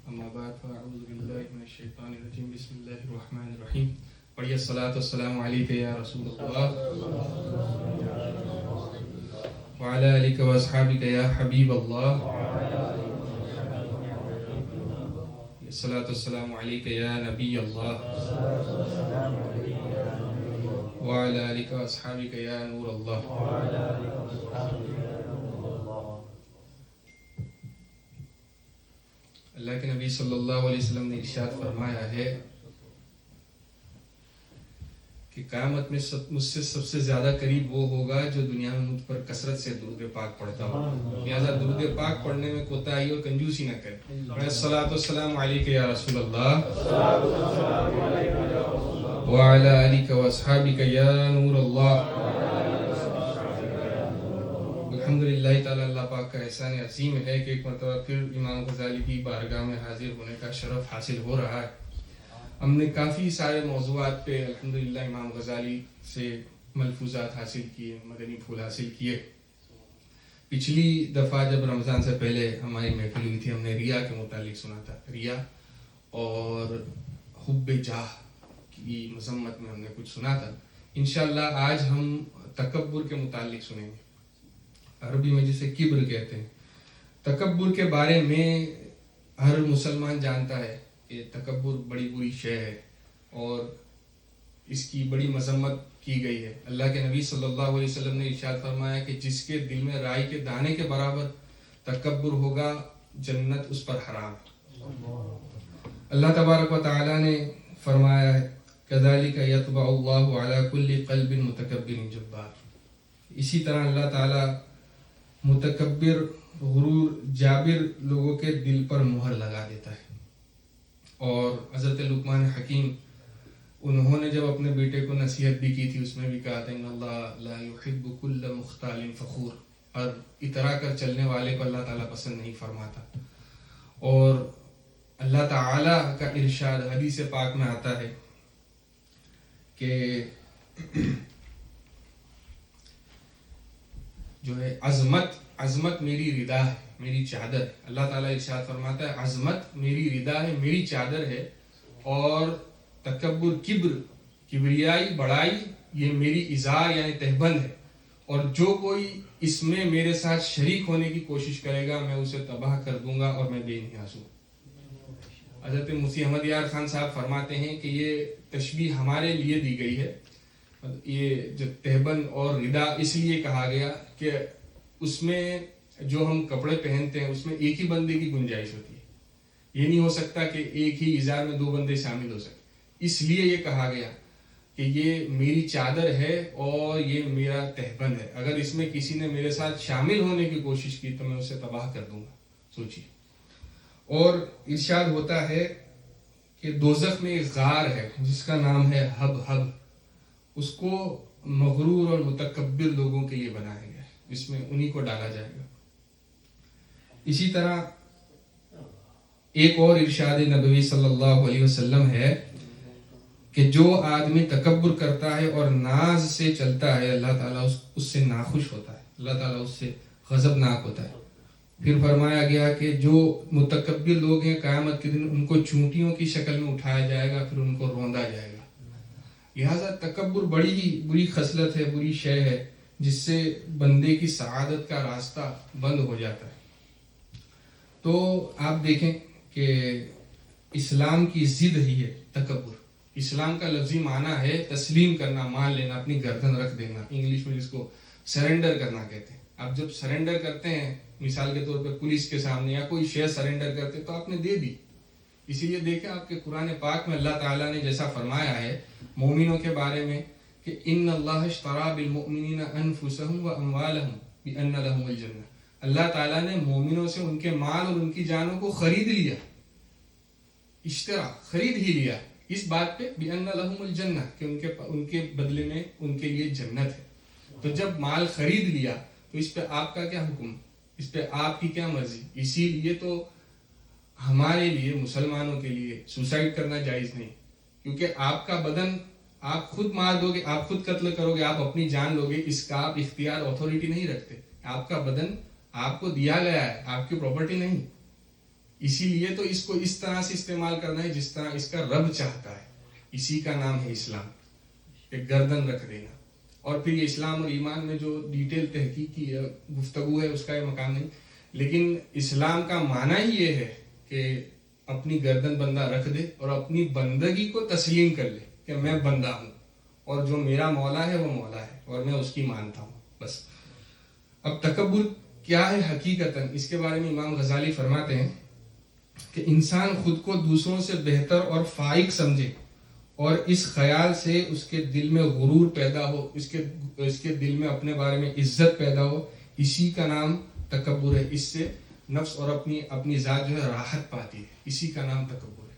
اما بعد فاعوذ بالله من الشيطان الرجيم بسم الله الرحمن الرحيم پڑھیے الصلاة والسلام عليك يا رسول الله وعلى آلك واصحابك يا حبيب الله الصلاة والسلام عليك يا نبي الله وعلى آلك واصحابك يا نور الله. اللہ کے نبی صلی اللہ علیہ وسلم نے ارشاد فرمایا ہے کہ قیامت میں مجھ سے سب سے زیادہ قریب وہ ہوگا جو دنیا میں مجھ پر کثرت سے درود پاک پڑھتا ہو. لہٰذا درود پاک پڑھنے میں کوتاہی اور کنجوسی نہ کرے. الصلاۃ والسلام علیک یا رسول اللہ وعلی آلک واصحابک یا نور اللہ. الحمدللہ تعالی اللہ پاک کا احسان عظیم ہے کہ ایک مرتبہ پھر امام غزالی کی بارگاہ میں حاضر ہونے کا شرف حاصل ہو رہا ہے. ہم نے کافی سارے موضوعات پہ الحمدللہ امام غزالی سے ملفوظات حاصل کیے, مدنی پھول حاصل کیے. پچھلی دفعہ جب رمضان سے پہلے ہماری محفل ہوئی تھی ہم نے ریا کے متعلق سنا تھا. ریا اور حب جاہ کی مذمت میں ہم نے کچھ سنا تھا. انشاءاللہ آج ہم تکبر کے متعلق سنیں گے. عربی میں جسے کبر کہتے ہیں. تکبر کے بارے میں ہر مسلمان جانتا ہے کہ تکبر بڑی بری شے ہے اور اس کی بڑی مذمت کی گئی ہے. اللہ کے نبی صلی اللہ علیہ وسلم نے ارشاد فرمایا کہ جس کے دل میں رائی کے دانے کے برابر تکبر ہوگا جنت اس پر حرام. اللہ تبارک و تعالی نے فرمایا ہے کذالک یطبع اللہ علی کل قلب متکبر جبار. اسی طرح اللہ تعالی متکبر غرور جابر لوگوں کے دل پر مہر لگا دیتا ہے. اور حضرت لقمان حکیم انہوں نے جب اپنے بیٹے کو نصیحت بھی کی تھی اس میں بھی کہا تھا ان اللہ لا يحب كل مختال فخور. اور اترا کر چلنے والے کو اللہ تعالیٰ پسند نہیں فرماتا. اور اللہ تعالیٰ کا ارشاد حدیث پاک میں آتا ہے کہ جو ہے عظمت میری ردا ہے, میری چادر ہے. اللہ تعالیٰ ارشاد فرماتا ہے عظمت میری ردا ہے, میری چادر ہے. اور تکبر کبریائی بڑائی یہ میری ازار یعنی تہبند ہے. اور جو کوئی اس میں میرے ساتھ شریک ہونے کی کوشش کرے گا میں اسے تباہ کر دوں گا اور میں بے نیاز ہوں. حضرت مفتی احمد یار خان صاحب فرماتے ہیں کہ یہ تشبیہ ہمارے لیے دی گئی ہے. یہ جو تہبند اور ردا اس لیے کہا گیا کہ اس میں جو ہم کپڑے پہنتے ہیں اس میں ایک ہی بندے کی گنجائش ہوتی ہے. یہ نہیں ہو سکتا کہ ایک ہی ازار میں دو بندے شامل ہو سکیں. اس لیے یہ کہا گیا کہ یہ میری چادر ہے اور یہ میرا تہبند ہے. اگر اس میں کسی نے میرے ساتھ شامل ہونے کی کوشش کی تو میں اسے تباہ کر دوں گا. سوچیے. اور ارشاد ہوتا ہے کہ دوزخ میں ایک غار ہے جس کا نام ہے حب. اس کو مغرور اور متکبر لوگوں کے لیے بنایا گیا ہے, اس میں انہی کو ڈالا جائے گا. اسی طرح ایک اور ارشاد نبوی صلی اللہ علیہ وسلم ہے کہ جو آدمی تکبر کرتا ہے اور ناز سے چلتا ہے اللہ تعالیٰ اس سے ناخوش ہوتا ہے, اللہ تعالیٰ اس سے غضبناک ہوتا ہے. پھر فرمایا گیا کہ جو متکبر لوگ ہیں قیامت کے دن ان کو چونٹیوں کی شکل میں اٹھایا جائے گا پھر ان کو روندا جائے گا. لہٰذا تکبر بڑی ہی بری خصلت ہے, بری شے ہے, جس سے بندے کی سعادت کا راستہ بند ہو جاتا ہے. تو آپ دیکھیں کہ اسلام کی ضد ہی ہے تکبر. اسلام کا لفظی معنی ہے تسلیم کرنا, مان لینا, اپنی گردن رکھ دینا, انگلش میں جس کو سرنڈر کرنا کہتے ہیں. آپ جب سرنڈر کرتے ہیں, مثال کے طور پہ پولیس کے سامنے یا کوئی شے سرنڈر کرتے تو آپ نے دے دی. اسی لیے دیکھیں آپ کے قرآن پاک میں اللہ تعالیٰ نے جیسا فرمایا ہے مومنوں کے بارے میں کہ ان اللہ اشترى بالمؤمنین انفسهم واموالهم بان لهم الجنہ. اللہ تعالیٰ نے مومنوں سے ان کے مال اور ان کی جانوں کو خرید لیا. اشترا, خرید ہی لیا, اس بات پہ بان لهم الجنہ کہ ان کے بدلے میں ان کے لیے جنت ہے. تو جب مال خرید لیا تو اس پہ آپ کا کیا حکم, اس پہ آپ کی کیا مرضی. اسی لیے تو ہمارے لیے مسلمانوں کے لیے سوسائڈ کرنا جائز نہیں, کیونکہ آپ کا بدن آپ خود مار دو گے, آپ خود قتل کرو گے, آپ اپنی جان لو گے, اس کا آپ اختیار اتھارٹی نہیں رکھتے. آپ کا بدن آپ کو دیا گیا ہے, آپ کی پراپرٹی نہیں. اسی لیے تو اس کو اس طرح سے استعمال کرنا ہے جس طرح اس کا رب چاہتا ہے. اسی کا نام ہے اسلام, ایک گردن رکھ دینا. اور پھر یہ اسلام اور ایمان میں جو ڈیٹیل تحقیق کی گفتگو ہے اس کا یہ مقام نہیں, لیکن اسلام کا معنی ہی یہ ہے کہ اپنی گردن بندہ رکھ دے اور اپنی بندگی کو تسلیم کر لے کہ میں بندہ ہوں اور جو میرا مولا ہے وہ مولا ہے اور میں اس کی مانتا ہوں, بس. اب تکبر کیا ہے حقیقتاً, اس کے بارے میں امام غزالی فرماتے ہیں کہ انسان خود کو دوسروں سے بہتر اور فائق سمجھے اور اس خیال سے اس کے دل میں غرور پیدا ہو, اس کے دل میں اپنے بارے میں عزت پیدا ہو, اسی کا نام تکبر ہے. اس سے نفس اور اپنی ذات جو ہے راحت پاتی ہے, اسی کا نام تکبر ہے.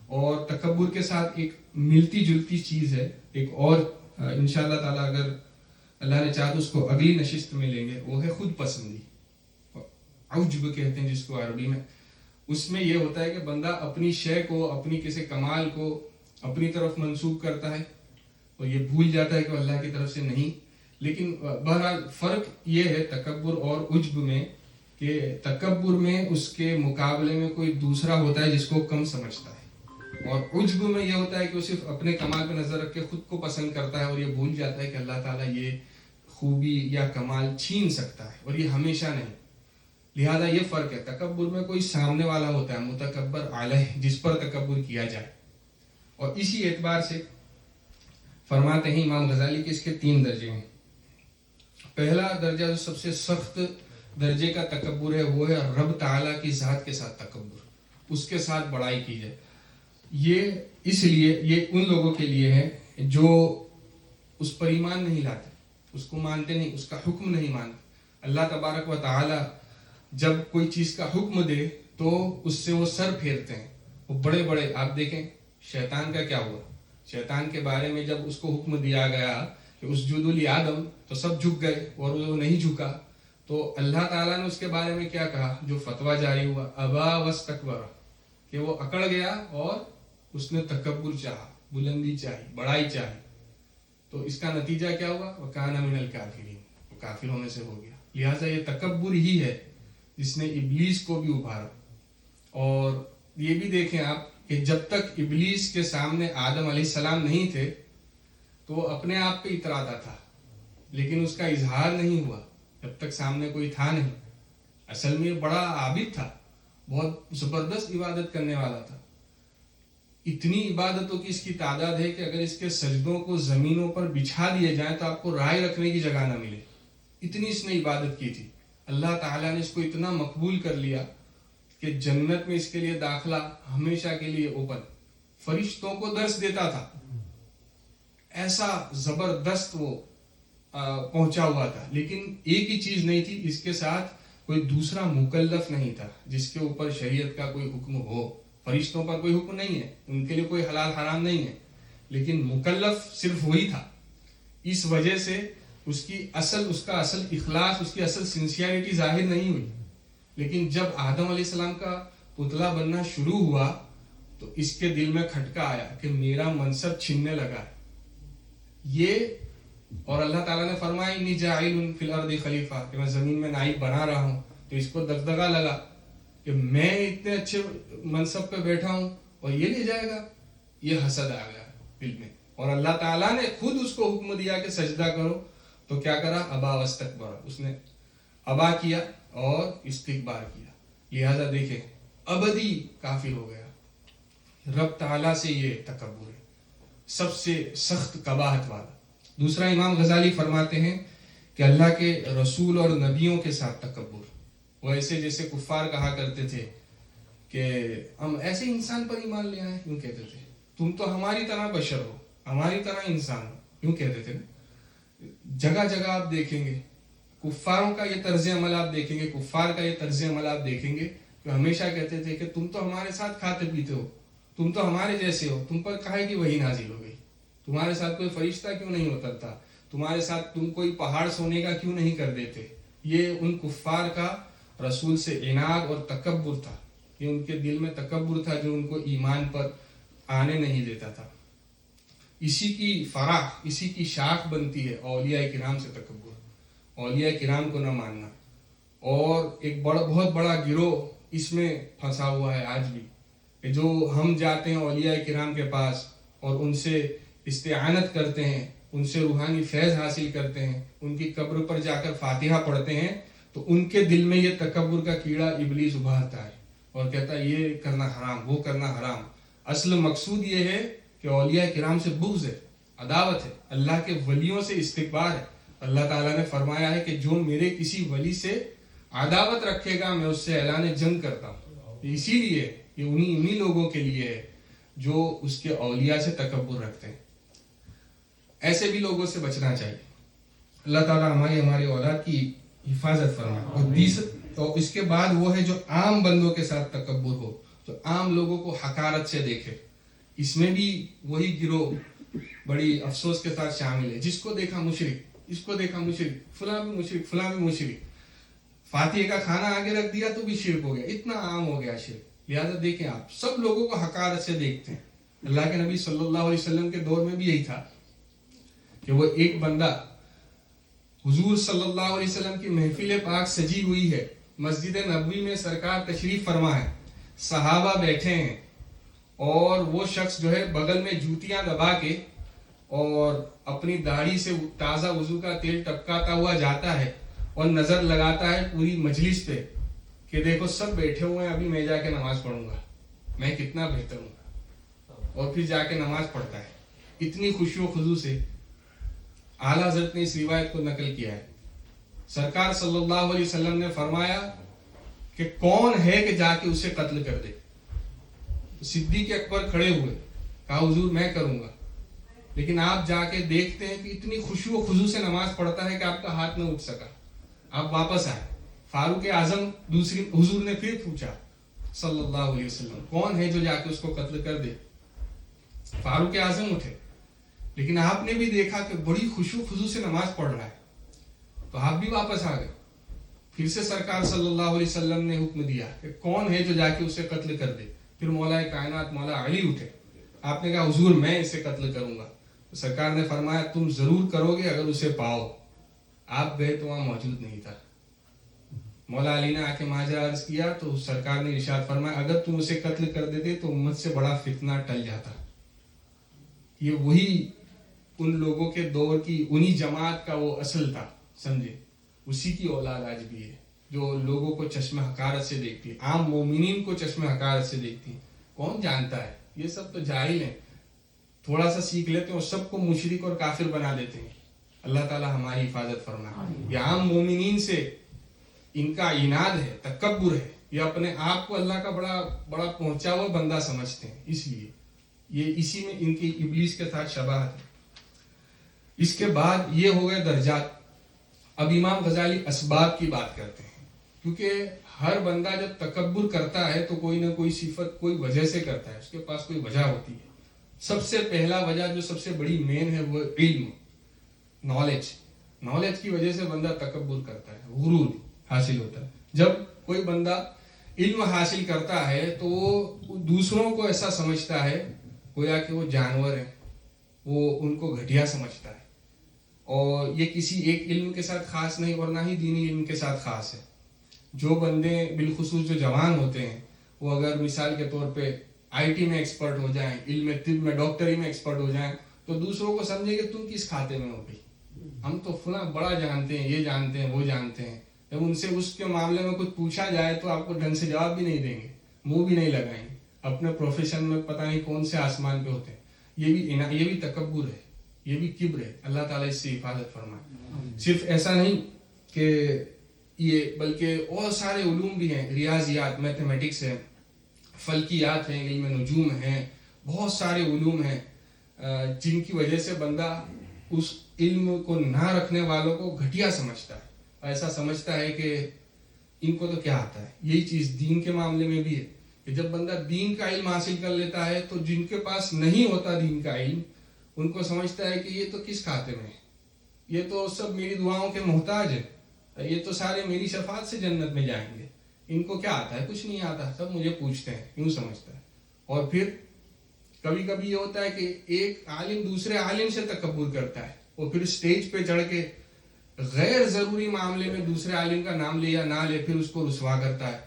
اور تکبر کے ساتھ ایک ملتی جلتی چیز ہے ایک اور, انشاءاللہ تعالیٰ اگر اللہ نے چاہا تو اس کو اگلی نشست میں لیں گے, وہ ہے خود پسندی, عجب کہتے ہیں جس کو عربی میں. اس میں یہ ہوتا ہے کہ بندہ اپنی شے کو, اپنی کسی کمال کو اپنی طرف منسوب کرتا ہے اور یہ بھول جاتا ہے کہ اللہ کی طرف سے نہیں. لیکن بہرحال فرق یہ ہے تکبر اور عجب میں کہ تکبر میں اس کے مقابلے میں کوئی دوسرا ہوتا ہے جس کو کم سمجھتا ہے, اور عجب میں یہ ہوتا ہے کہ وہ صرف اپنے کمال پہ نظر رکھ کے خود کو پسند کرتا ہے اور یہ بھول جاتا ہے کہ اللہ تعالیٰ یہ خوبی یا کمال چھین سکتا ہے اور یہ ہمیشہ نہیں. لہذا یہ فرق ہے, تکبر میں کوئی سامنے والا ہوتا ہے, متکبر علیہ جس پر تکبر کیا جائے. اور اسی اعتبار سے فرماتے ہیں امام غزالی کہ اس کے 3 درجے ہیں. پہلا درجہ جو سب سے سخت درجے کا تکبر ہے وہ ہے رب تعالیٰ کی ذات کے ساتھ تکبر, اس کے ساتھ بڑائی کی جائے. یہ اس لیے یہ ان لوگوں کے لیے ہے جو اس پر ایمان نہیں لاتے, اس کو مانتے نہیں, اس کا حکم نہیں مانتے. اللہ تبارک و تعالیٰ جب کوئی چیز کا حکم دے تو اس سے وہ سر پھیرتے ہیں. وہ بڑے بڑے, آپ دیکھیں شیطان کا کیا ہوا, شیطان کے بارے میں جب اس کو حکم دیا گیا کہ اسجدوا لآدم تو سب جھک گئے اور وہ نہیں جھکا, تو اللہ تعالیٰ نے اس کے بارے میں کیا کہا, جو فتویٰ جاری ہوا ابا واستکبر, کہ وہ اکڑ گیا اور اس نے تکبر چاہا, بلندی چاہی, بڑائی چاہی. تو اس کا نتیجہ کیا ہوا, وَكَانَ مِنَ الْكَافِرِينَ, وہ کافر ہونے سے ہو گیا. لہٰذا یہ تکبر ہی ہے جس نے ابلیس کو بھی ابھارا. اور یہ بھی دیکھیں آپ کہ جب تک ابلیس کے سامنے آدم علیہ السلام نہیں تھے تو وہ اپنے آپ پہ اتراتا تھا, لیکن اس کا اظہار نہیں ہوا جب تک سامنے کوئی تھا نہیں. اصل میں بڑا عابد تھا, بہت زبردست عبادت کرنے والا تھا. اتنی عبادتوں کی اس کی تعداد ہے کہ اگر اس کے سجدوں کو زمینوں پر بچھا دیے جائیں تو آپ کو رائے رکھنے کی جگہ نہ ملے, اتنی اس نے عبادت کی تھی. اللہ تعالیٰ نے اس کو اتنا مقبول کر لیا کہ جنت میں اس کے لیے داخلہ ہمیشہ کے لیے اوپن. فرشتوں کو درس دیتا تھا, ایسا زبردست وہ پہنچا ہوا تھا. لیکن ایک ہی چیز نہیں تھی, اس کے ساتھ کوئی دوسرا مکلف نہیں تھا جس کے اوپر شریعت کا کوئی حکم ہو. فرشتوں پر کوئی حکم نہیں ہے, ان کے لیے کوئی حلال حرام نہیں ہے, لیکن مکلف صرف وہی تھا. اس وجہ سے اس کا اصل اخلاص, اس کی اصل سنسیئرٹی ظاہر نہیں ہوئی. لیکن جب آدم علیہ السلام کا پتلا بننا شروع ہوا تو اس کے دل میں کھٹکا آیا کہ میرا منصب چھننے لگا ہے یہ. اور اللہ تعالیٰ نے فرمایا انی جاعل فی الارض خلیفہ, کہ میں زمین میں نائب بنا رہا ہوں. تو اس کو دغدغہ لگا کہ میں اتنے اچھے منصب پہ بیٹھا ہوں اور یہ لے جائے گا. یہ حسد آ گیا دل میں اور اللہ تعالیٰ نے خود اس کو حکم دیا کہ سجدہ کرو تو کیا کرا؟ ابا واستکبر، اس نے ابا کیا اور استکبار کیا. لہذا دیکھیں ابدی کافر ہو گیا. رب تعالیٰ سے یہ تکبر ہے سب سے سخت قباحت والا. دوسرا امام غزالی فرماتے ہیں کہ اللہ کے رسول اور نبیوں کے ساتھ تکبر، وہ ایسے جیسے کفار کہا کرتے تھے کہ ہم ایسے انسان پر ایمان لے آئے، یوں کہتے تھے. تم تو ہماری طرح بشر ہو، ہماری طرح انسان ہو، یوں کہتے تھے. جگہ جگہ آپ دیکھیں گے کفاروں کا یہ طرز عمل آپ دیکھیں گے، کفار کا یہ طرز عمل آپ دیکھیں گے کہ ہمیشہ کہتے تھے کہ تم تو ہمارے ساتھ کھاتے پیتے ہو، تم تو ہمارے جیسے ہو، تم پر کاہے کی وحی نازل ہو گئی، تمہارے ساتھ کوئی فرشتہ کیوں نہیں اترتا، تمہارے ساتھ تم کوئی پہاڑ سونے کا کیوں نہیں کر دیتے. یہ ان کفار کا رسول سے عناد اور تکبر تھا، یہ ان کے دل میں تکبر تھا جو ان کو ایمان پر آنے نہیں دیتا تھا. اسی کی فرح، اسی کی شاخ بنتی ہے اولیاء کرام سے تکبر، اولیاء کرام کو نہ ماننا. اور ایک بہت بڑا گروہ اس میں پھنسا ہوا ہے آج بھی، کہ جو ہم جاتے ہیں اولیاء کرام کے پاس اور ان سے استعانت کرتے ہیں، ان سے روحانی فیض حاصل کرتے ہیں، ان کی قبر پر جا کر فاتحہ پڑھتے ہیں، تو ان کے دل میں یہ تکبر کا کیڑا ابلیس ابھارتا ہے اور کہتا ہے یہ کرنا حرام، وہ کرنا حرام. اصل مقصود یہ ہے کہ اولیاء کرام سے بغض ہے، عداوت ہے، اللہ کے ولیوں سے استکبار ہے. اللہ تعالیٰ نے فرمایا ہے کہ جو میرے کسی ولی سے عداوت رکھے گا میں اس سے اعلان جنگ کرتا ہوں. اسی لیے یہ انہی لوگوں کے لیے ہے جو اس کے اولیاء سے تکبر رکھتے ہیں. ایسے بھی لوگوں سے بچنا چاہیے. اللہ تعالیٰ ہماری اولاد کی حفاظت فرمائے. اور اس کے بعد وہ ہے جو عام بندوں کے ساتھ تکبر ہو، جو عام لوگوں کو حقارت سے دیکھے. اس میں بھی وہی گروہ بڑی افسوس کے ساتھ شامل ہے. جس کو دیکھا مشرک، اس کو دیکھا مشرک، فلاں بھی مشرک، فلاں بھی مشرک. فاتحہ کا کھانا آگے رکھ دیا تو بھی شرک ہو گیا، اتنا عام ہو گیا شرک. لہذا دیکھیں آپ سب لوگوں کو حقارت سے دیکھتے ہیں. اللہ کے نبی صلی اللہ علیہ وسلم کے دور میں بھی یہی تھا کہ وہ ایک بندہ، حضور صلی اللہ علیہ وسلم کی محفل پاک سجی ہوئی ہے، مسجد نبوی میں سرکار تشریف فرما ہے، صحابہ بیٹھے ہیں، اور وہ شخص جو ہے بغل میں جوتیاں دبا کے اور اپنی داڑھی سے تازہ وضو کا تیل ٹپکاتا ہوا جاتا ہے اور نظر لگاتا ہے پوری مجلس پہ کہ دیکھو سب بیٹھے ہوئے ہیں، ابھی میں جا کے نماز پڑھوں گا، میں کتنا بہتر ہوں. اور پھر جا کے نماز پڑھتا ہے اتنی خوشی و خضوع سے. اعلیٰ حضرت نے اس روایت کو نقل کیا ہے. سرکار صلی اللہ علیہ وسلم نے فرمایا کہ کون ہے کہ جا کے اسے قتل کر دے. صدیق اکبر کھڑے ہوئے، کہا حضور میں کروں گا. لیکن آپ جا کے دیکھتے ہیں کہ اتنی خوشی و خضوع سے نماز پڑھتا ہے کہ آپ کا ہاتھ نہ اٹھ سکا. آپ واپس آئے. فاروق اعظم حضور نے پھر پوچھا صلی اللہ علیہ وسلم کون ہے جو جا کے اس کو قتل کر دے. فاروق اعظم اٹھے، لیکن آپ نے بھی دیکھا کہ بڑی خوشی و خضوع سے نماز پڑھ رہا ہے تو آپ بھی واپس آ گئے. پھر سے سرکار صلی اللہ علیہ وسلم نے حکم دیا کہ کون ہے جو جا کے اسے قتل کر دے. پھر مولا کائنات مولا علی اٹھے. آپ نے کہا حضور میں اسے قتل کروں گا. تو سرکار نے فرمایا تم ضرور کرو گے اگر اسے پاؤ. آپ گئے تو وہاں موجود نہیں تھا. مولا علی نے آ کے ماجرا عرض کیا تو سرکار نے ارشاد فرمایا اگر تم اسے قتل کر دیتے تو امت سے بڑا فتنہ ٹل جاتا. یہ وہی ان لوگوں کے دور کی انہی جماعت کا وہ اصل تھا، سمجھے. اسی کی اولاد آج بھی ہے جو لوگوں کو چشم حقارت سے دیکھتی ہے، عام مومنین کو چشم حقارت سے دیکھتی ہے. کون جانتا ہے، یہ سب تو جاہل ہیں، تھوڑا سا سیکھ لیتے ہیں اور سب کو مشرک اور کافر بنا دیتے ہیں. اللہ تعالی ہماری حفاظت فرمائے. یہ عام مومنین سے ان کا عناد ہے، تکبر ہے. یہ اپنے آپ کو اللہ کا بڑا پہنچا ہوا بندہ سمجھتے ہیں. اس لیے یہ اسی میں ان کی ابلیس کے ساتھ شباہت ہے. اس کے بعد یہ ہو گئے درجات. اب امام غزالی اسباب کی بات کرتے ہیں، کیونکہ ہر بندہ جب تکبر کرتا ہے تو کوئی نہ کوئی صفت کوئی وجہ سے کرتا ہے، اس کے پاس کوئی وجہ ہوتی ہے. سب سے پہلا وجہ جو سب سے بڑی مین ہے وہ علم، نالج کی وجہ سے بندہ تکبر کرتا ہے، غرور حاصل ہوتا ہے. جب کوئی بندہ علم حاصل کرتا ہے تو وہ دوسروں کو ایسا سمجھتا ہے گویا کہ وہ جانور ہیں، وہ ان کو گھٹیا سمجھتا ہے. اور یہ کسی ایک علم کے ساتھ خاص نہیں اور نہ ہی دینی علم کے ساتھ خاص ہے. جو بندے بالخصوص جو جوان ہوتے ہیں وہ اگر مثال کے طور پہ آئی ٹی میں ایکسپرٹ ہو جائیں، علم طب میں ڈاکٹری میں ایکسپرٹ ہو جائیں تو دوسروں کو سمجھے کہ تم کس کھاتے میں ہو بھائی, ہم تو فلاں بڑا جانتے ہیں, یہ جانتے ہیں, وہ جانتے ہیں. جب ان سے اس کے معاملے میں کچھ پوچھا جائے تو آپ کو ڈھنگ سے جواب بھی نہیں دیں گے, منہ بھی نہیں لگائیں گے, اپنے پروفیشن میں پتہ نہیں کون سے آسمان پہ ہوتے ہیں. یہ بھی تکبر ہے, یہ بھی کبر ہے. اللہ تعالیٰ اس سے حفاظت فرمائے. صرف ایسا نہیں کہ یہ, بلکہ اور سارے علوم بھی ہیں, ریاضیات, میتھمیٹکس ہے, فلکیات ہیں, علم نجوم ہیں, بہت سارے علوم ہیں جن کی وجہ سے بندہ اس علم کو نہ رکھنے والوں کو گھٹیا سمجھتا ہے. ایسا سمجھتا ہے کہ ان کو تو کیا آتا ہے. یہی چیز دین کے معاملے میں بھی ہے کہ جب بندہ دین کا علم حاصل کر لیتا ہے تو جن کے پاس نہیں ہوتا دین کا علم, ان کو سمجھتا ہے کہ یہ تو کس کھاتے میں ہے, یہ تو سب میری دعاؤں کے محتاج ہے, یہ تو سارے میری شفاعت سے جنت میں جائیں گے, ان کو کیا آتا ہے, کچھ نہیں آتا, سب مجھے پوچھتے ہیں, یوں سمجھتا ہے. اور پھر کبھی کبھی یہ ہوتا ہے کہ ایک عالم دوسرے عالم سے تکبر کرتا ہے, وہ پھر اسٹیج پہ چڑھ کے غیر ضروری معاملے میں دوسرے عالم کا نام لے یا نہ لے پھر اس کو رسوا کرتا ہے.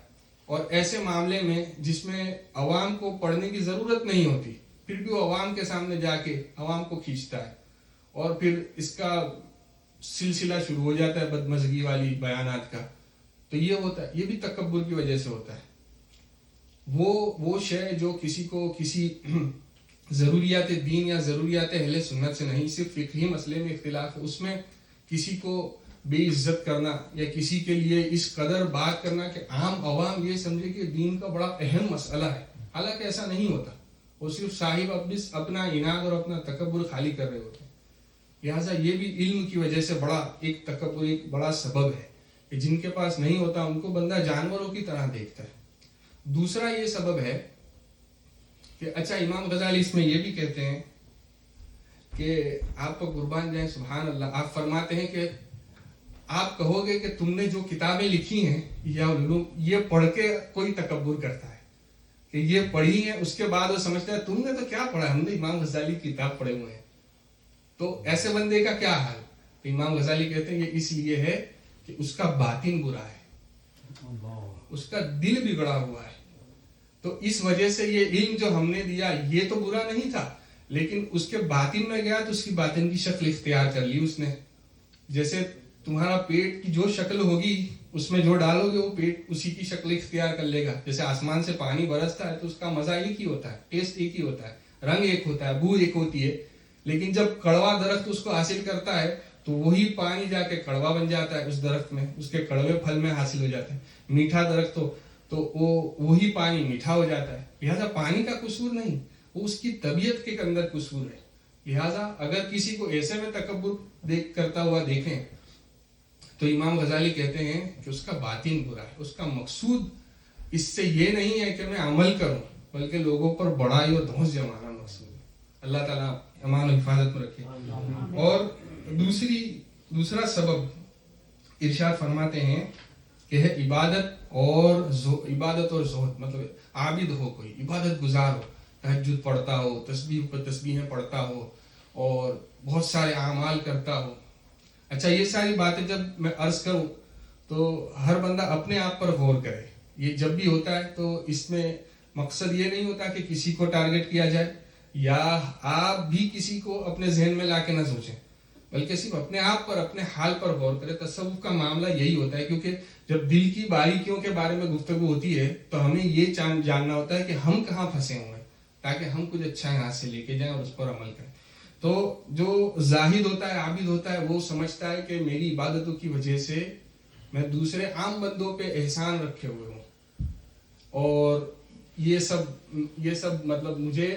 اور ایسے معاملے میں جس میں عوام کو پڑھنے کی ضرورت نہیں ہوتی, پھر بھی وہ عوام کے سامنے جا کے عوام کو کھینچتا ہے, اور پھر اس کا سلسلہ شروع ہو جاتا ہے بدمزگی والی بیانات کا. تو یہ ہوتا ہے, یہ بھی تکبر کی وجہ سے ہوتا ہے. وہ شے جو کسی کو کسی ضروریات دین یا ضروریات اہل سنت سے نہیں, صرف فقہی مسئلے میں اختلاف ہے, اس میں کسی کو بے عزت کرنا یا کسی کے لیے اس قدر بات کرنا کہ عام عوام یہ سمجھے کہ دین کا بڑا اہم مسئلہ ہے, حالانکہ ایسا نہیں ہوتا. وہ صرف صاحب اپنا اناد اور اپنا تکبر خالی کر رہے ہوتے ہیں. لہٰذا یہ بھی علم کی وجہ سے بڑا ایک تکبر, ایک بڑا سبب ہے کہ جن کے پاس نہیں ہوتا ان کو بندہ جانوروں کی طرح دیکھتا ہے. دوسرا یہ سبب ہے کہ اچھا, امام غزالی اس میں یہ بھی کہتے ہیں کہ آپ کو قربان جائیں, سبحان اللہ, آپ فرماتے ہیں کہ آپ کہو گے کہ تم نے جو کتابیں لکھی ہیں یا علوم, یہ پڑھ کے کوئی تکبر کرتا ہے کہ یہ پڑھی ہے, اس کے بعد وہ سمجھتا ہے تم نے تو کیا پڑھا, ہم نے امام غزالی کی کتاب پڑھے ہوئے ہیں. تو ایسے بندے کا کیا حال؟ تو امام غزالی کہتے ہیں یہ اس لیے ہے کہ اس کا باطن برا ہے, اس کا دل بگڑا ہوا ہے. تو اس وجہ سے یہ علم جو ہم نے دیا یہ تو برا نہیں تھا, لیکن اس کے باطن میں گیا تو اس کی باطن کی شکل اختیار کر لی اس نے. جیسے تمہارا پیٹ کی جو شکل ہوگی اس میں جو ڈالو گے وہ پیٹ اسی کی شکل اختیار کر لے گا. جیسے آسمان سے پانی برستا ہے تو اس کا مزہ ایک ہی ہوتا ہے, ٹیسٹ ایک ہی ہوتا ہے, رنگ ایک ہوتا ہے, بو ایک ہوتی ہے. لیکن جب کڑوا درخت اس کو حاصل کرتا ہے تو وہی پانی جا کے کڑوا بن جاتا ہے اس درخت میں, اس کے کڑوے پھل میں حاصل ہو جاتا ہے. میٹھا درخت ہو تو وہی پانی میٹھا ہو جاتا ہے. لہٰذا پانی کا قصور نہیں, وہ اس کی طبیعت کے اندر قصور ہے. لہٰذا اگر کسی کو ایسے میں تکبر کرتا ہوا دیکھیں تو امام غزالی کہتے ہیں کہ اس کا باطن برا ہے. اس کا مقصود اس سے یہ نہیں ہے کہ میں عمل کروں, بلکہ لوگوں پر بڑائی اور دھونس جمانا مقصود ہے. اللہ تعالیٰ امان و حفاظت میں رکھے. اور دوسرا سبب ارشاد فرماتے ہیں کہ ہے عبادت اور زہد. مطلب عابد ہو, کوئی عبادت گزار ہو, تہجد پڑھتا ہو, تسبیح پر تسبیحیں پڑھتا ہو اور بہت سارے اعمال کرتا ہو. اچھا, یہ ساری باتیں جب میں عرض کروں تو ہر بندہ اپنے آپ پر غور کرے. یہ جب بھی ہوتا ہے تو اس میں مقصد یہ نہیں ہوتا کہ کسی کو ٹارگٹ کیا جائے یا آپ بھی کسی کو اپنے ذہن میں لا کے نہ سوچیں, بلکہ صرف اپنے آپ پر, اپنے حال پر غور کرے. تصوف کا معاملہ یہی ہوتا ہے, کیونکہ جب دل کی باریکیوں کے بارے میں گفتگو ہوتی ہے تو ہمیں یہ جاننا ہوتا ہے کہ ہم کہاں پھنسے ہوئے ہیں, تاکہ ہم کچھ اچھا یہاں سے لے کے جائیں اور اس پر عمل کریں. تو جو زاہد ہوتا ہے, عابد ہوتا ہے, وہ سمجھتا ہے کہ میری عبادتوں کی وجہ سے میں دوسرے عام بندوں پہ احسان رکھے ہوئے ہوں, اور یہ سب مطلب مجھے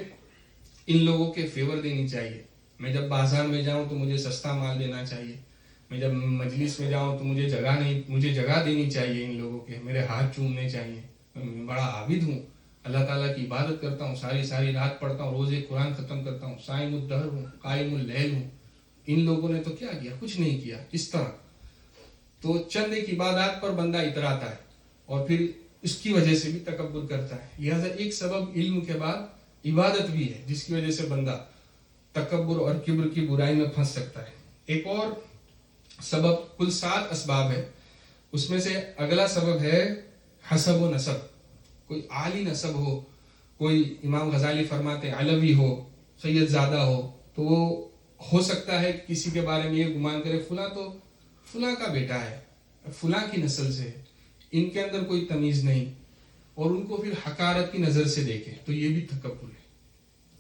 ان لوگوں کے فیور دینی چاہیے. میں جب بازار میں جاؤں تو مجھے سستا مال دینا چاہیے, میں جب مجلس میں جاؤں تو مجھے جگہ دینی چاہیے, ان لوگوں کے میرے ہاتھ چومنے چاہیے. میں بڑا عابد ہوں, اللہ تعالیٰ کی عبادت کرتا ہوں, ساری رات پڑھتا ہوں, روزے قرآن ختم کرتا ہوں, صائم الدہر ہوں, قائم اللیل ہوں. ان لوگوں نے تو کیا کیا, کچھ نہیں کیا. اس طرح تو چند ایک عبادات پر بندہ اتراتا ہے اور پھر اس کی وجہ سے بھی تکبر کرتا ہے. لہٰذا ایک سبب علم کے بعد عبادت بھی ہے جس کی وجہ سے بندہ تکبر اور کبر کی برائی میں پھنس سکتا ہے. ایک اور سبب, کل 7 اسباب ہے, اس میں سے اگلا سبب ہے حسب و نسب. کوئی عالی نسب ہو, کوئی امام غزالی فرماتے علوی ہو, سید زادہ ہو, تو وہ ہو سکتا ہے کہ کسی کے بارے میں یہ گمان کرے فلاں تو فلاں کا بیٹا ہے، فلاں کی نسل سے ہے، ان کے اندر کوئی تمیز نہیں، اور ان کو پھر حقارت کی نظر سے دیکھے، تو یہ بھی تکبر ہے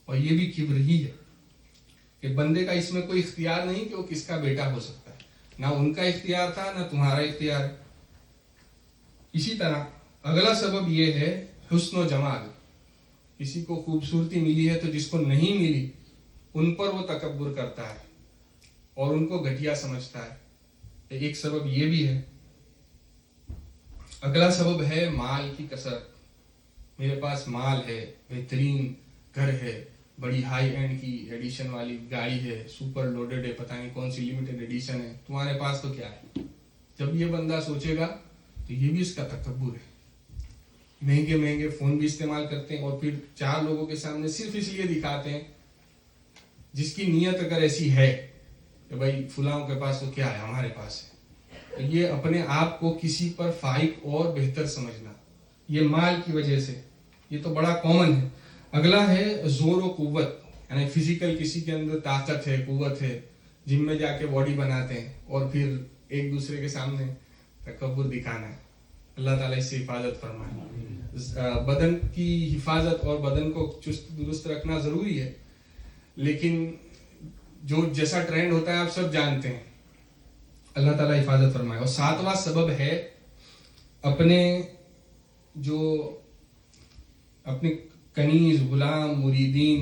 اور یہ بھی کبر ہی ہے کہ بندے کا اس میں کوئی اختیار نہیں کہ وہ کس کا بیٹا ہو سکتا ہے، نہ ان کا اختیار تھا نہ تمہارا اختیار ہے۔ اسی طرح اگلا سبب یہ ہے حسن و جمال، کسی کو خوبصورتی ملی ہے تو جس کو نہیں ملی ان پر وہ تکبر کرتا ہے اور ان کو گھٹیا سمجھتا ہے، ایک سبب یہ بھی ہے۔ اگلا سبب ہے مال کی کثرت، میرے پاس مال ہے، بہترین گھر ہے، بڑی ہائی اینڈ کی ایڈیشن والی گاڑی ہے، سپر لوڈڈ ہے، پتہ نہیں کون سی لمیٹڈ ایڈیشن ہے، تمہارے پاس تو کیا ہے؟ جب یہ بندہ سوچے گا تو یہ بھی اس کا تکبر ہے۔ مہنگے مہنگے فون بھی استعمال کرتے ہیں اور پھر چار لوگوں کے سامنے صرف اس لیے دکھاتے ہیں، جس کی نیت اگر ایسی ہے کہ بھائی فلاں کے پاس تو کیا ہے، ہمارے پاس ہے، تو یہ اپنے آپ کو کسی پر فائق اور بہتر سمجھنا، یہ مال کی وجہ سے، یہ تو بڑا کامن ہے۔ اگلا ہے زور و قوت، یعنی فزیکل کسی کے اندر طاقت ہے، قوت ہے، جم میں جا کے باڈی بناتے ہیں اور پھر ایک دوسرے کے سامنے تکبر دکھانا ہے۔ اللہ تعالیٰ اس سے حفاظت فرمائے۔ بدن کی حفاظت اور بدن کو چست درست رکھنا ضروری ہے، لیکن جو جیسا ٹرینڈ ہوتا ہے آپ سب جانتے ہیں، اللہ تعالیٰ حفاظت فرمائے۔ اور ساتواں سبب ہے اپنے کنیز، غلام، مریدین،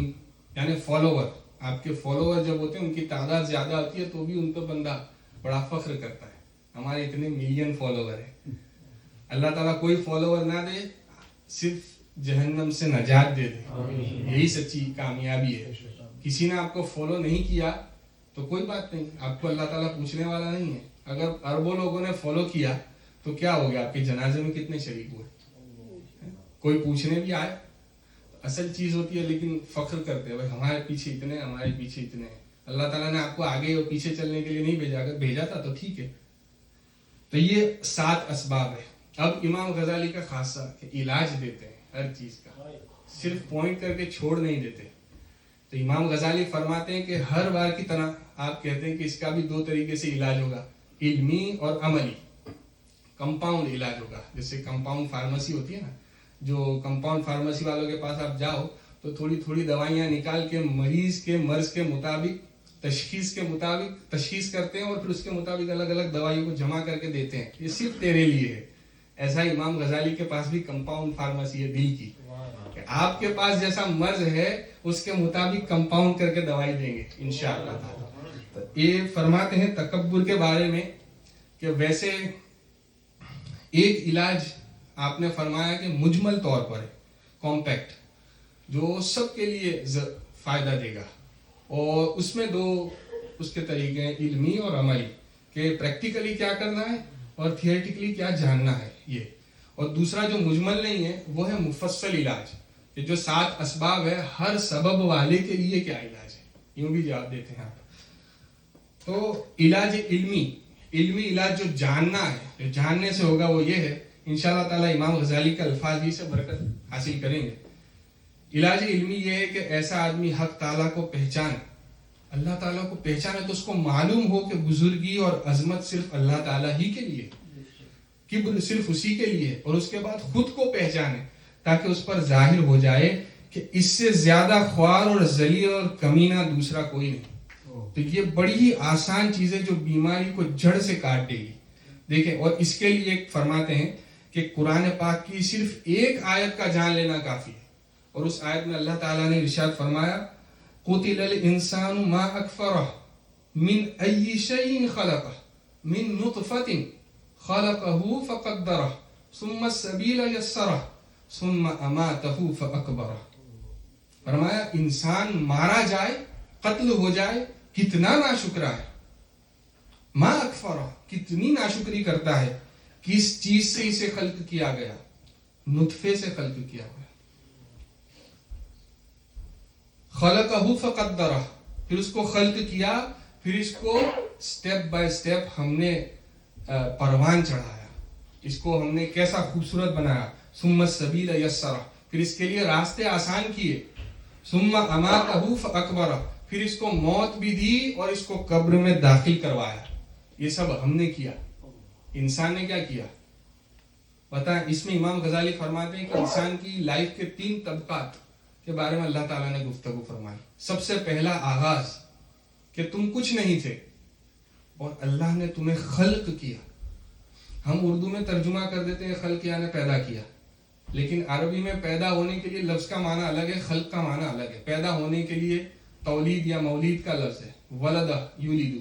یعنی فالوور، آپ کے فالوور جب ہوتے ہیں ان کی تعداد زیادہ ہوتی ہے تو بھی ان پہ بندہ بڑا فخر کرتا ہے، ہمارے اتنے ملین فالوور ہیں۔ اللہ تعالیٰ کوئی فالوور نہ دے، صرف جہنم سے نجات دے دے، یہی سچی کامیابی ہے۔ کسی نے آپ کو فالو نہیں کیا تو کوئی بات نہیں، آپ کو اللہ تعالیٰ پوچھنے والا نہیں ہے۔ اگر اربوں لوگوں نے فالو کیا تو کیا ہو گیا، آپ کے جنازے میں کتنے شریک ہوئے؟ کوئی پوچھنے بھی آئے، اصل چیز ہوتی ہے لیکن فخر کرتے ہیں بھائی ہمارے پیچھے اتنے، ہمارے پیچھے اتنے ہیں۔ اللہ تعالیٰ نے آپ کو آگے اور پیچھے چلنے کے لیے نہیں بھیجا، اگر بھیجا تھا تو ٹھیک ہے۔ تو یہ 7 اسباب ہے۔ اب امام غزالی کا خاصہ کہ علاج دیتے ہیں ہر چیز کا، صرف پوائنٹ کر کے چھوڑ نہیں دیتے۔ تو امام غزالی فرماتے ہیں کہ ہر بار کی طرح آپ کہتے ہیں کہ اس کا بھی 2 طریقے سے علاج ہوگا، علمی اور عملی۔ کمپاؤنڈ علاج ہوگا، جیسے کمپاؤنڈ فارمیسی ہوتی ہے نا، جو کمپاؤنڈ فارمیسی والوں کے پاس آپ جاؤ تو تھوڑی تھوڑی دوائیاں نکال کے مریض کے مرض کے مطابق، تشخیص کے مطابق تشخیص کرتے ہیں اور پھر اس کے مطابق الگ الگ دوائیوں کو جمع کر کے دیتے ہیں، یہ صرف تیرے لیے ہے۔ ایسا ہی امام غزالی کے پاس بھی کمپاؤنڈ فارمیسی ہے دل کی، کہ آپ کے پاس جیسا مرض ہے اس کے مطابق کمپاؤنڈ کر کے دوائی دیں گے انشاءاللہ تعالی۔ تو یہ فرماتے ہیں تکبر کے بارے میں کہ ویسے ایک علاج آپ نے فرمایا کہ مجمل طور پر کمپیکٹ، جو سب کے لیے فائدہ دے گا، اور اس میں 2 اس کے طریقے ہیں، علمی اور عملی، کہ پریکٹیکلی کیا کرنا ہے اور تھیوریٹیکلی کیا جاننا ہے یہ۔ اور دوسرا جو مجمل نہیں ہے وہ ہے مفصل علاج، کہ جو 7 اسباب ہے ہر سبب والے کے لیے کیا علاج ہے، یوں بھی جواب دیتے ہیں آپ۔ تو علاج علمی علاج جو جاننا ہے، جو جاننے سے ہوگا وہ یہ ہے، انشاءاللہ تعالی امام غزالی کا الفاظ بھی سے برکت حاصل کریں گے۔ علاج علمی یہ ہے کہ ایسا آدمی حق تعالیٰ کو پہچانے، اللہ تعالیٰ کو پہچانے تو اس کو معلوم ہو کہ بزرگی اور عظمت صرف اللہ تعالیٰ ہی کے لیے، کبر صرف اسی کے لیے، اور اس کے بعد خود کو پہچانے تاکہ اس پر ظاہر ہو جائے کہ اس سے زیادہ خوار اور ذلیل اور کمینہ دوسرا کوئی نہیں۔ تو یہ بڑی ہی آسان چیز ہے جو بیماری کو جڑ سے کاٹ دے گی۔ دیکھیں، اور اس کے لیے فرماتے ہیں کہ قرآن پاک کی صرف ایک آیت کا جان لینا کافی ہے، اور اس آیت میں اللہ تعالیٰ نے ارشاد فرمایا قتل الانسان ما اکفرہ من ای شیء خلقہ من نطفۃ خلقہ فقدرہ ثم السبیل یسرہ ثم اماتہ فاکبرہ۔ فرمایا انسان مارا جائے، قتل ہو جائے، کتنا ناشکرا ہے، ما اکفرہ، کتنی ناشکری کرتا ہے، کس چیز سے اسے خلق کیا گیا، نطفے سے خلق کیا گیا، خلقہ فقدرہ، پھر اس کو خلق کیا، پھر اس کو سٹیپ بائی سٹیپ ہم نے پروان چڑھایا، اس کو ہم نے کیسا خوبصورت بنایا، ثم السبیل یسرہ، پھر اس کے لیے راستے آسان کیے، ثم اماتہ فاکبرہ، پھر اس کو موت بھی دی اور اس کو قبر میں داخل کروایا. یہ سب ہم نے کیا. انسان نے کیا کیا بتائیں؟ اس میں امام غزالی فرماتے ہیں کہ انسان کی لائف کے 3 طبقات کے بارے میں اللہ تعالیٰ نے گفتگو فرمائی. سب سے پہلا آغاز کہ تم کچھ نہیں تھے اور اللہ نے تمہیں خلق کیا. ہم اردو میں ترجمہ کر دیتے ہیں خلق یعنی پیدا کیا، لیکن عربی میں پیدا ہونے کے لیے لفظ کا معنی الگ ہے، خلق کا معنی الگ ہے. پیدا ہونے کے لیے تولید یا مولید کا لفظ ہے، ولدہ یولیدو.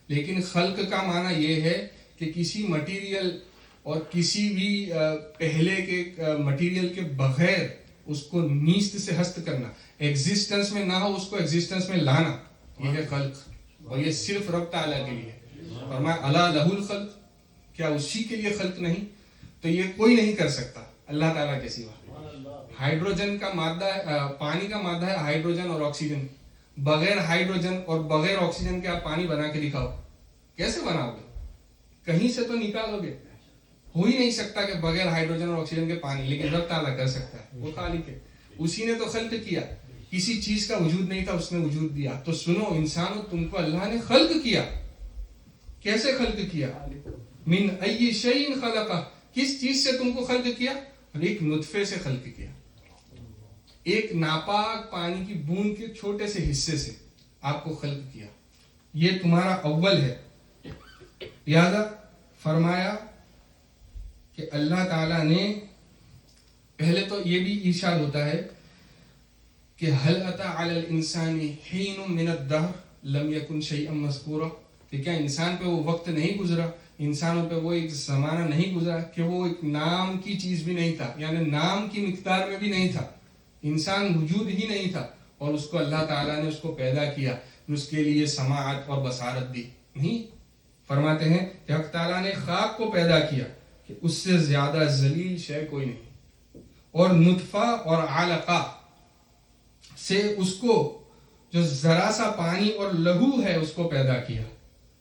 لیکن خلق کا معنی یہ ہے کہ کسی مٹیریل اور کسی بھی پہلے کے مٹیریل کے بغیر اس کو نیست سے ہست کرنا، ایگزسٹنس میں نہ ہو اس کو ایگزسٹنس میں لانا، یہ ہے خلق. اور یہ صرف رب تعالیٰ کے لیے. فرمایا الا لہ الخلق، کیا اسی کے لیے خلق نہیں؟ تو یہ کوئی نہیں کر سکتا اللہ تعالیٰ کے سوا. ہائیڈروجن کا مادہ ہے، پانی کا مادہ ہے ہائیڈروجن اور آکسیجن. بغیر ہائیڈروجن اور بغیر آکسیجن کے آپ پانی بنا کے دکھاؤ، کیسے بناؤ گے؟ کہیں سے تو نکالو گے. ہو ہی نہیں سکتا کہ بغیر ہائیڈروجن اور آکسیجن کے پانی. لیکن رب تعالیٰ کر سکتا ہے، وہ خالق ہے. اسی نے تو خلق کیا. کسی چیز کا وجود نہیں تھا، اس نے وجود دیا. تو سنو انسانوں، تم کو اللہ نے خلق کیا. کیسے خلق کیا؟ من ای شیء خلقہ، کس چیز سے تم کو خلق کیا؟ اور ایک نطفے سے خلق کیا. ایک ناپاک پانی کی بوند کے چھوٹے سے حصے سے آپ کو خلق کیا. یہ تمہارا اول ہے. لہذا فرمایا کہ اللہ تعالیٰ نے پہلے تو یہ بھی ارشاد ہوتا ہے کہ هل أتى على الإنسان حين من الدهر لم يكن شيئا مذكورا، کہ کیا انسان پہ وہ وقت نہیں گزرا، انسانوں پہ وہ ایک زمانہ نہیں گزرا کہ وہ ایک نام کی چیز بھی نہیں تھا، یعنی نام کی مقدار میں بھی نہیں تھا. انسان وجود ہی نہیں تھا اور اس کو اللہ تعالیٰ نے اس کو پیدا کیا، اس کے لیے سماعت اور بصارت دی. نہیں، فرماتے ہیں کہ حق تعالیٰ نے خاک کو پیدا کیا کہ اس سے زیادہ ذلیل شے کوئی نہیں، اور نطفہ اور علقہ سے اس کو جو ذرا سا پانی اور لہو ہے اس کو پیدا کیا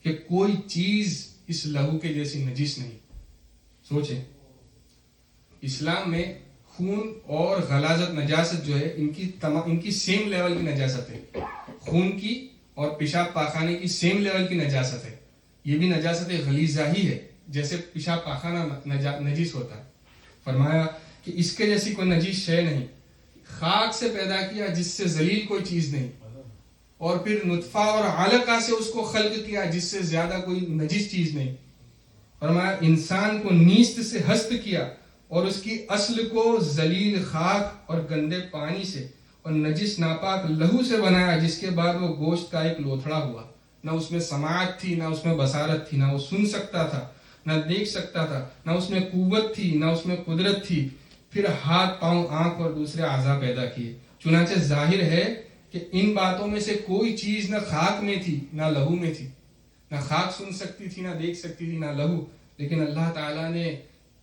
کہ کوئی چیز اس لہو کے جیسی نجس نہیں. سوچیں، اسلام میں خون اور غلاظت نجاست جو ہے ان کی سیم لیول کی نجاست ہے. خون کی اور پیشاب پاخانے کی سیم لیول کی نجاست ہے. یہ بھی نجاست غلیظہ ہی ہے، جیسے پیشاب پاخانہ نجس ہوتا ہے. فرمایا کہ اس کے جیسی کوئی نجس شے نہیں. خاک سے پیدا کیا جس سے ذلیل کوئی چیز نہیں، اور پھر نطفہ اور علقہ سے اس کو خلق کیا جس سے زیادہ کوئی نجس چیز نہیں. فرمایا انسان کو نیست سے ہست کیا اور اس کی اصل کو ذلیل خاک اور گندے پانی سے اور نجس ناپاک لہو سے بنایا، جس کے بعد وہ گوشت کا ایک لوتھڑا ہوا. نہ اس میں سماعت تھی، نہ اس میں بصارت تھی، نہ وہ سن سکتا تھا، نہ دیکھ سکتا تھا، نہ اس میں قوت تھی، نہ اس میں قدرت تھی. پھر ہاتھ، پاؤں، آنکھ اور دوسرے اعضاء پیدا کیے. چنانچہ ظاہر ہے کہ ان باتوں میں سے کوئی چیز نہ خاک میں تھی نہ لہو میں تھی. نہ خاک سن سکتی تھی، نہ دیکھ سکتی تھی، نہ لہو. لیکن اللہ تعالیٰ نے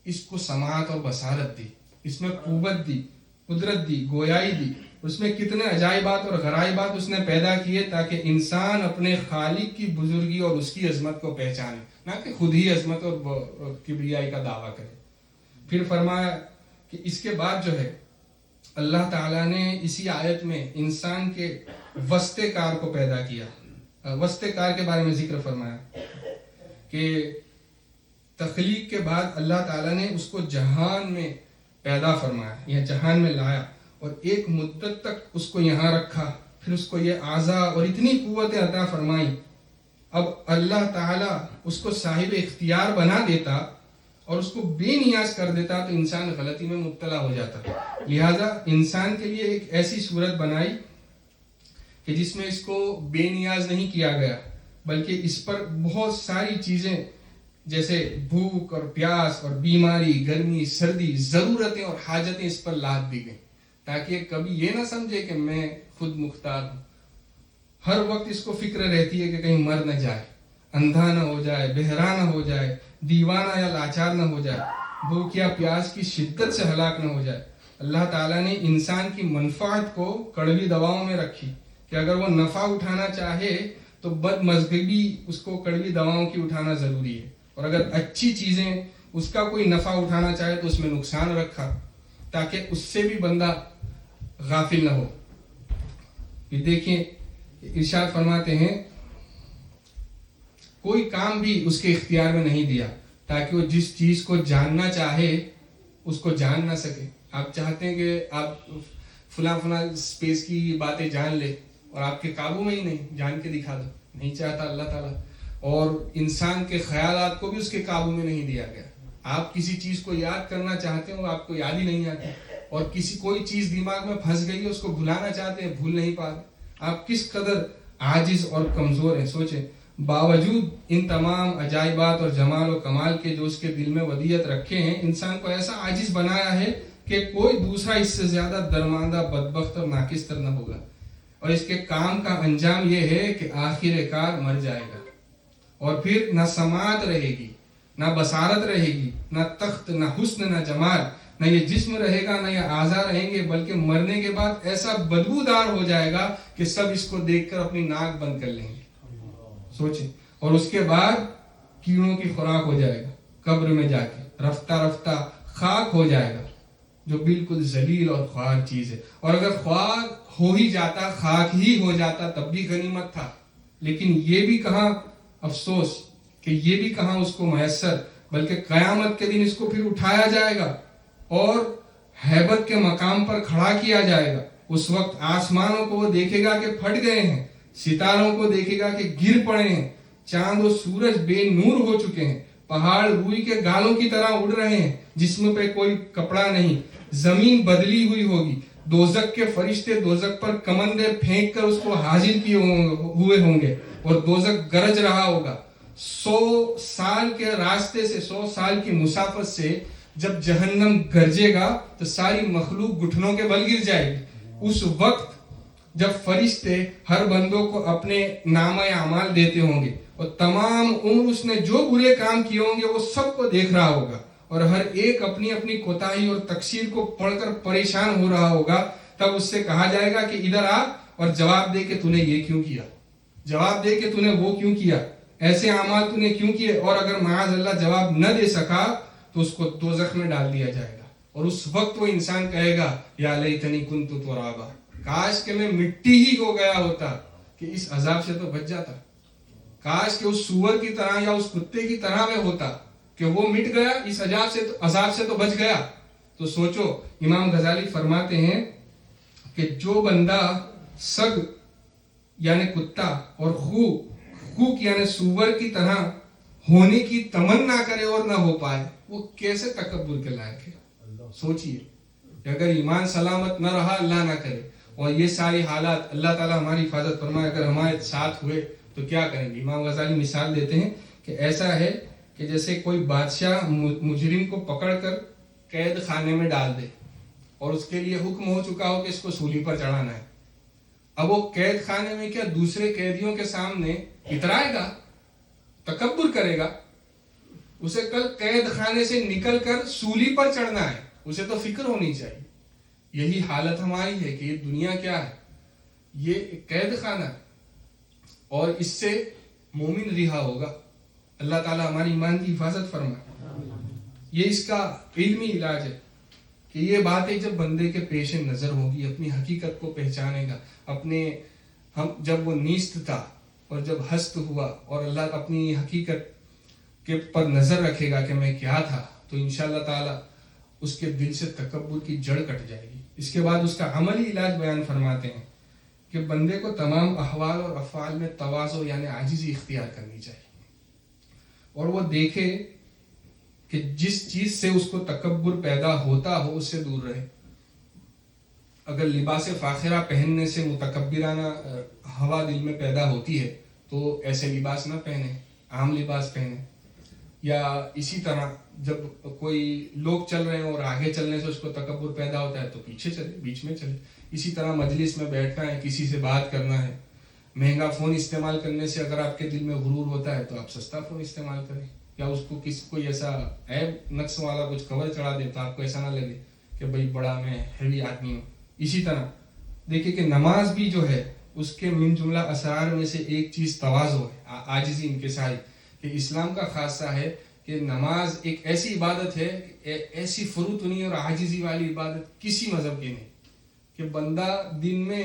اس کو سماعت اور بصارت دی، اس میں قوت دی، قدرت دی، گویائی دی. اس میں کتنے عجائبات اور غرائبات اس نے پیدا کیے تاکہ انسان اپنے خالق کی بزرگی اور اس کی عظمت کو پہچانے، نہ کہ خود ہی عظمت اور کبریائی کا دعویٰ کرے. پھر فرمایا کہ اس کے بعد جو ہے اللہ تعالیٰ نے اسی آیت میں انسان کے وسط کار کو پیدا کیا. وسط کار کے بارے میں ذکر فرمایا کہ تخلیق کے بعد اللہ تعالیٰ نے اس کو جہان میں پیدا فرمایا یا جہان میں لایا اور ایک مدت تک اس کو یہاں رکھا. پھر اس کو یہ اعضاء اور اتنی قوتیں عطا فرمائی. اب اللہ تعالیٰ اس کو صاحب اختیار بنا دیتا اور اس کو بے نیاز کر دیتا تو انسان غلطی میں مبتلا ہو جاتا. لہٰذا انسان کے لیے ایک ایسی صورت بنائی کہ جس میں اس کو بے نیاز نہیں کیا گیا، بلکہ اس پر بہت ساری چیزیں جیسے بھوک اور پیاس اور بیماری، گرمی، سردی، ضرورتیں اور حاجتیں اس پر لاد دی گئیں تاکہ کبھی یہ نہ سمجھے کہ میں خود مختار ہوں. ہر وقت اس کو فکر رہتی ہے کہ کہیں مر نہ جائے، اندھا نہ ہو جائے، بہرا نہ ہو جائے، دیوانہ یا لاچار نہ ہو جائے، بھوک یا پیاس کی شدت سے ہلاک نہ ہو جائے. اللہ تعالیٰ نے انسان کی منفعت کو کڑوی دواؤں میں رکھی کہ اگر وہ نفع اٹھانا چاہے تو بد مذہبی اس کو کڑوی دواؤں کی اٹھانا ضروری ہے، اور اگر اچھی چیزیں اس کا کوئی نفع اٹھانا چاہے تو اس میں نقصان رکھا تاکہ اس سے بھی بندہ غافل نہ ہو. یہ دیکھیں ارشاد فرماتے ہیں کوئی کام بھی اس کے اختیار میں نہیں دیا تاکہ وہ جس چیز کو جاننا چاہے اس کو جان نہ سکے. آپ چاہتے ہیں کہ آپ فلاں اسپیس کی باتیں جان لے اور آپ کے قابو میں ہی نہیں, جان کے دکھا دو, نہیں چاہتا اللہ تعالیٰ. اور انسان کے خیالات کو بھی اس کے قابو میں نہیں دیا گیا. آپ کسی چیز کو یاد کرنا چاہتے ہیں وہ آپ کو یاد ہی نہیں آتی, اور کوئی چیز دماغ میں پھنس گئی ہے اس کو بھلانا چاہتے ہیں, بھول نہیں پاتے. آپ کس قدر عاجز اور کمزور ہیں. سوچیں, باوجود ان تمام عجائبات اور جمال و کمال کے جو اس کے دل میں ودیت رکھے ہیں, انسان کو ایسا عاجز بنایا ہے کہ کوئی دوسرا اس سے زیادہ درماندہ, بدبخت اور ناقص تر نہ ہوگا. اور اس کے کام کا انجام یہ ہے کہ آخر کار مر جائے گا, اور پھر نہ سماعت رہے گی, نہ بصارت رہے گی, نہ تخت, نہ حسن, نہ جمال, نہ یہ جسم رہے گا, نہ یہ اعضاء رہیں گے, بلکہ مرنے کے بعد ایسا بدبودار ہو جائے گا کہ سب اس کو دیکھ کر اپنی ناک بند کر لیں گے. سوچیں, اور اس کے بعد کیڑوں کی خوراک ہو جائے گا, قبر میں جا کے رفتہ رفتہ خاک ہو جائے گا, جو بالکل ذلیل اور خوار چیز ہے. اور اگر خوار ہو ہی جاتا, خاک ہی ہو جاتا, تب بھی غنیمت تھا. لیکن یہ بھی کہاں افسوس کہ یہ بھی کہاں اس کو میسر, بلکہ قیامت کے دن اس کو پھر اٹھایا جائے گا اور ہیبت کے مقام پر کھڑا کیا جائے گا. اس وقت آسمانوں کو وہ دیکھے گا کہ پھٹ گئے ہیں, ستاروں کو دیکھے گا کہ گر پڑے ہیں, چاند و سورج بے نور ہو چکے ہیں, پہاڑ روئی کے گالوں کی طرح اڑ رہے ہیں, جسم پہ کوئی کپڑا نہیں, زمین بدلی ہوئی ہوگی, دوزخ کے فرشتے دوزخ پر کمندے پھینک کر اس کو حاضر کیے ہوئے ہوں گے, اور دوزخ گرج رہا ہوگا. 100 سال کے راستے سے, 100 سال کی مسافت سے جب جہنم گرجے گا تو ساری مخلوق گھٹنوں کے بل گر جائے گی. اس وقت جب فرشتے ہر بندوں کو اپنے نامہ اعمال دیتے ہوں گے, اور تمام عمر اس نے جو برے کام کیے ہوں گے وہ سب کو دیکھ رہا ہوگا, اور ہر ایک اپنی اپنی کوتاہی اور تقصیر کو پڑھ کر پریشان ہو رہا ہوگا. تب اس سے کہا جائے گا کہ ادھر آ اور جواب دے کہ تو نے یہ کیوں کیا, جواب دے کہ تو نے وہ کیوں کیا, ایسے اعمال تو نے کیوں کیے. اور اگر معاذ اللہ جواب نہ دے سکا تو اس کو دوزخ میں ڈال دیا جائے گا. اور اس وقت وہ انسان کہے گا یا لیتنی کنت ترابا, کاش کہ میں مٹی ہی ہو گیا ہوتا کہ اس عذاب سے تو بچ جاتا. کاش کہ اس سور کی طرح یا اس کتے کی طرح میں ہوتا کہ وہ مٹ گیا, اس عذاب سے تو بچ گیا. تو سوچو, امام غزالی فرماتے ہیں کہ جو بندہ سگ یعنی کتا اور خوک یعنی سور کی طرح ہونے کی تمنا کرے اور نہ ہو پائے, وہ کیسے تکبر کے لائق ہے. سوچئے کہ اگر ایمان سلامت نہ رہا, اللہ نہ کرے, اور یہ ساری حالات اللہ تعالیٰ ہماری حفاظت فرمائے اگر ہمارے ساتھ ہوئے تو کیا کریں گے. امام غزالی مثال دیتے ہیں کہ ایسا ہے کہ جیسے کوئی بادشاہ مجرم کو پکڑ کر قید خانے میں ڈال دے, اور اس کے لیے حکم ہو چکا ہو کہ اس کو سولی پر چڑھانا ہے. اب وہ قید خانے میں کیا دوسرے قیدیوں کے سامنے اترائے گا, تکبر کرے گا. اسے کل قید خانے سے نکل کر سولی پر چڑھنا ہے, اسے تو فکر ہونی چاہیے. یہی حالت ہماری ہے کہ یہ دنیا کیا ہے, یہ قید خانہ ہے, اور اس سے مومن رہا ہوگا. اللہ تعالیٰ ہماری ایمان کی حفاظت فرمائے. یہ اس کا علمی علاج ہے کہ یہ باتیں جب بندے کے پیش نظر ہوگی, اپنی حقیقت کو پہچانے گا, جب وہ نیست تھا اور جب ہست ہوا اور اللہ اپنی حقیقت کے پر نظر رکھے گا کہ میں کیا تھا, تو انشاءاللہ تعالی اس کے دل سے تکبر کی جڑ کٹ جائے گی. اس کے بعد اس کا عملی علاج بیان فرماتے ہیں کہ بندے کو تمام احوال اور افعال میں تواضع یعنی عاجزی اختیار کرنی چاہیے, اور وہ دیکھے کہ جس چیز سے اس کو تکبر پیدا ہوتا ہو اس سے دور رہے. اگر لباس فاخرہ پہننے سے متکبرانہ ہوا دل میں پیدا ہوتی ہے تو ایسے لباس نہ پہنے, عام لباس پہنے. یا اسی طرح جب کوئی لوگ چل رہے ہیں اور آگے چلنے سے اس کو تکبر پیدا ہوتا ہے تو پیچھے چلے, بیچ میں چلے. اسی طرح مجلس میں بیٹھنا ہے, کسی سے بات کرنا ہے, مہنگا فون استعمال کرنے سے اگر آپ کے دل میں غرور ہوتا ہے تو آپ سستا فون استعمال کریں, یا اس کو کوئی ایسا عیب نقص والا کچھ کور چڑھا دے تو آپ کو ایسا نہ لگے کہ بھائی بڑا میں ہیوی آدمی ہوں. اسی طرح دیکھیں کہ نماز بھی جو ہے اس کے من جملہ اسرار میں سے ایک چیز تواضع ہے, عاجزی, انکساری. کہ اسلام کا خاصہ ہے کہ نماز ایک ایسی عبادت ہے, ایسی فروتنی اور عاجزی والی عبادت کسی مذہب کی نہیں, کہ بندہ دن میں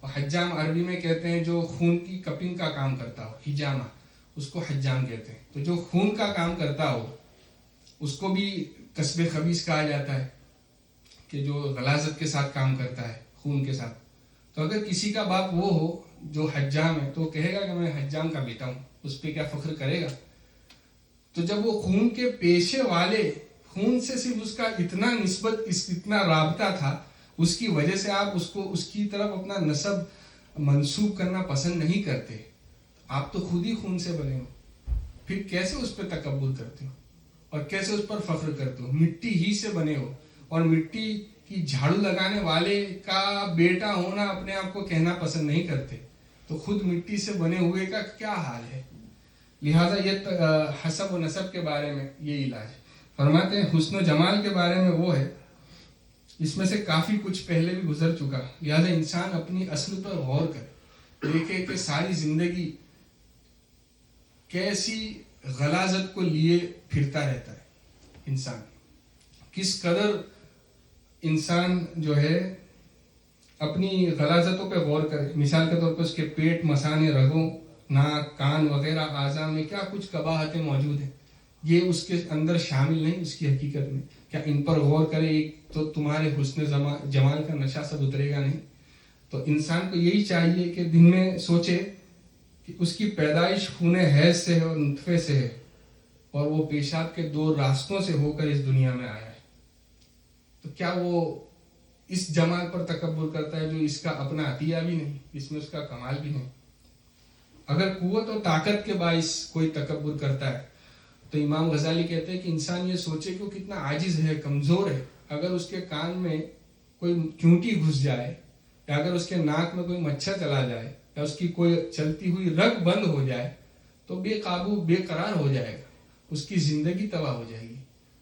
اور حجام عربی میں کہتے ہیں جو خون کی کپنگ کا کام کرتا ہو، حجامہ، اس کو حجام کہتے ہیں. تو جو خون کا کام کرتا ہو اس کو بھی کسب خبیث کہا جاتا ہے، کہ جو غلاظت کے ساتھ کام کرتا ہے خون کے ساتھ. تو اگر کسی کا باپ وہ ہو جو حجام ہے تو کہے گا کہ میں حجام کا بیٹا ہوں، اس پہ کیا فخر کرے گا؟ تو جب وہ خون کے پیشے والے، خون سے صرف اس کا اتنا نسبت، اتنا رابطہ تھا، اس کی وجہ سے آپ اس کی طرف اپنا نسب منسوب کرنا پسند نہیں کرتے. آپ تو خود ہی خون سے بنے ہو، پھر کیسے اس پہ تکبر کرتے ہو اور کیسے اس پر فخر کرتے ہو؟ مٹی ہی سے بنے ہو، اور مٹی کی جھاڑو لگانے والے کا بیٹا ہونا اپنے آپ کو کہنا پسند نہیں کرتے، تو خود مٹی سے بنے ہوئے کا کیا حال ہے؟ لہٰذا یہ حسب و نسب کے بارے میں یہ علاج. فرماتے ہیں حسن و جمال کے بارے میں وہ ہے، اس میں سے کافی کچھ پہلے بھی گزر چکا. لہٰذا انسان اپنی اصل پر غور کرے، دیکھے کہ ساری زندگی کیسی غلاظت کو لیے پھرتا رہتا ہے. انسان کس قدر انسان جو ہے اپنی غلاظتوں پہ غور کرے. مثال کے طور پر اس کے پیٹ، مثانے، رگوں، ناک، کان وغیرہ اعضاء میں کیا کچھ قباحتیں موجود ہیں، یہ اس کے اندر شامل نہیں اس کی حقیقت میں. کیا ان پر غور کرے؟ ایک تو تمہارے حسن جمال کا نشہ سب اترے گا نہیں. تو انسان کو یہی چاہیے کہ دن میں سوچے کہ اس کی پیدائش خون حیض سے ہے اور نطفے سے ہے، اور وہ پیشاب کے 2 راستوں سے ہو کر اس دنیا میں آیا ہے. تو کیا وہ اس جمال پر تکبر کرتا ہے جو اس کا اپنا عطیہ بھی نہیں، اس میں اس کا کمال بھی نہیں؟ اگر قوت و طاقت کے باعث کوئی تکبر کرتا ہے تو امام غزالی کہتے ہیں کہ انسان یہ سوچے کہ وہ کتنا عاجز ہے، کمزور ہے. اگر اس کے کان میں کوئی چونٹی گھس جائے، یا اگر اس کے ناک میں کوئی مچھر چلا جائے، یا اس کی کوئی چلتی ہوئی رگ بند ہو جائے تو بے قابو، بے قرار ہو جائے گا، اس کی زندگی تباہ ہو جائے گی.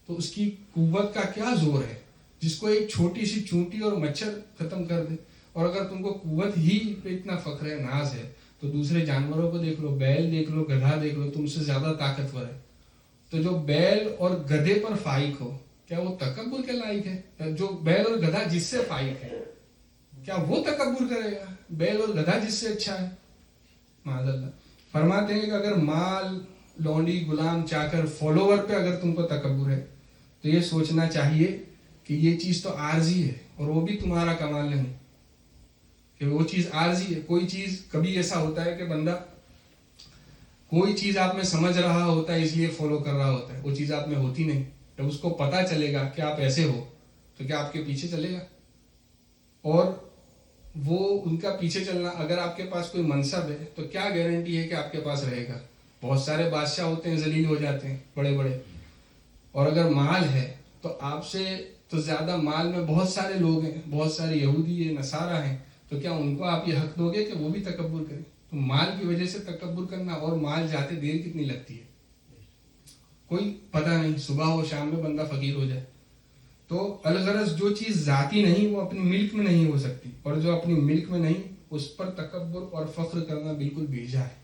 تو اس کی قوت کا کیا زور ہے جس کو ایک چھوٹی سی چونٹی اور مچھر ختم کر دے؟ اور اگر تم کو قوت ہی پہ اتنا فخر ہے، ناز ہے، تو دوسرے جانوروں کو دیکھ لو، بیل دیکھ لو، گدھا دیکھ لو، تم سے زیادہ طاقتور ہے. تو جو بیل اور گدھے پر فائق ہو، کیا وہ تکبر کے لائق ہے؟ جو بیل اور گدھا جس سے فائق ہے، کیا وہ تکبر کرے گا؟ بیل اور گدھا جس سے اچھا ہے؟ معاذ اللہ. فرماتے ہیں کہ اگر مال، لونڈی، غلام، چاکر، فالوور پہ اگر تم کو تکبر ہے تو یہ سوچنا چاہیے کہ یہ چیز تو عارضی ہے، اور وہ بھی تمہارا کمال نہیں، کہ وہ چیز عارضی ہے. کوئی چیز کبھی ایسا ہوتا ہے کہ بندہ کوئی چیز آپ میں سمجھ رہا ہوتا ہے اس لیے فالو کر رہا ہوتا ہے، وہ چیز آپ میں ہوتی نہیں. جب اس کو پتا چلے گا کہ آپ ایسے ہو تو کیا آپ کے پیچھے چلے گا؟ اور وہ ان کا پیچھے چلنا، اگر آپ کے پاس کوئی منصب ہے تو کیا گارنٹی ہے کہ آپ کے پاس رہے گا؟ بہت سارے بادشاہ ہوتے ہیں، ذلیل ہو جاتے ہیں بڑے بڑے. اور اگر مال ہے تو آپ سے تو زیادہ مال میں بہت سارے لوگ ہیں، بہت سارے یہودی ہیں، نصارہ ہیں، تو کیا ان کو آپ یہ حق دو گے کہ وہ بھی تکبر کریں؟ تو مال کی وجہ سے تکبر کرنا، اور مال جاتے دیر کتنی لگتی ہے کوئی پتہ نہیں، صبح ہو شام میں بندہ فقیر ہو جائے. تو الغرض جو چیز ذاتی نہیں وہ اپنی ملک میں نہیں ہو سکتی، اور جو اپنی ملک میں نہیں اس پر تکبر اور فخر کرنا بالکل بیجا ہے.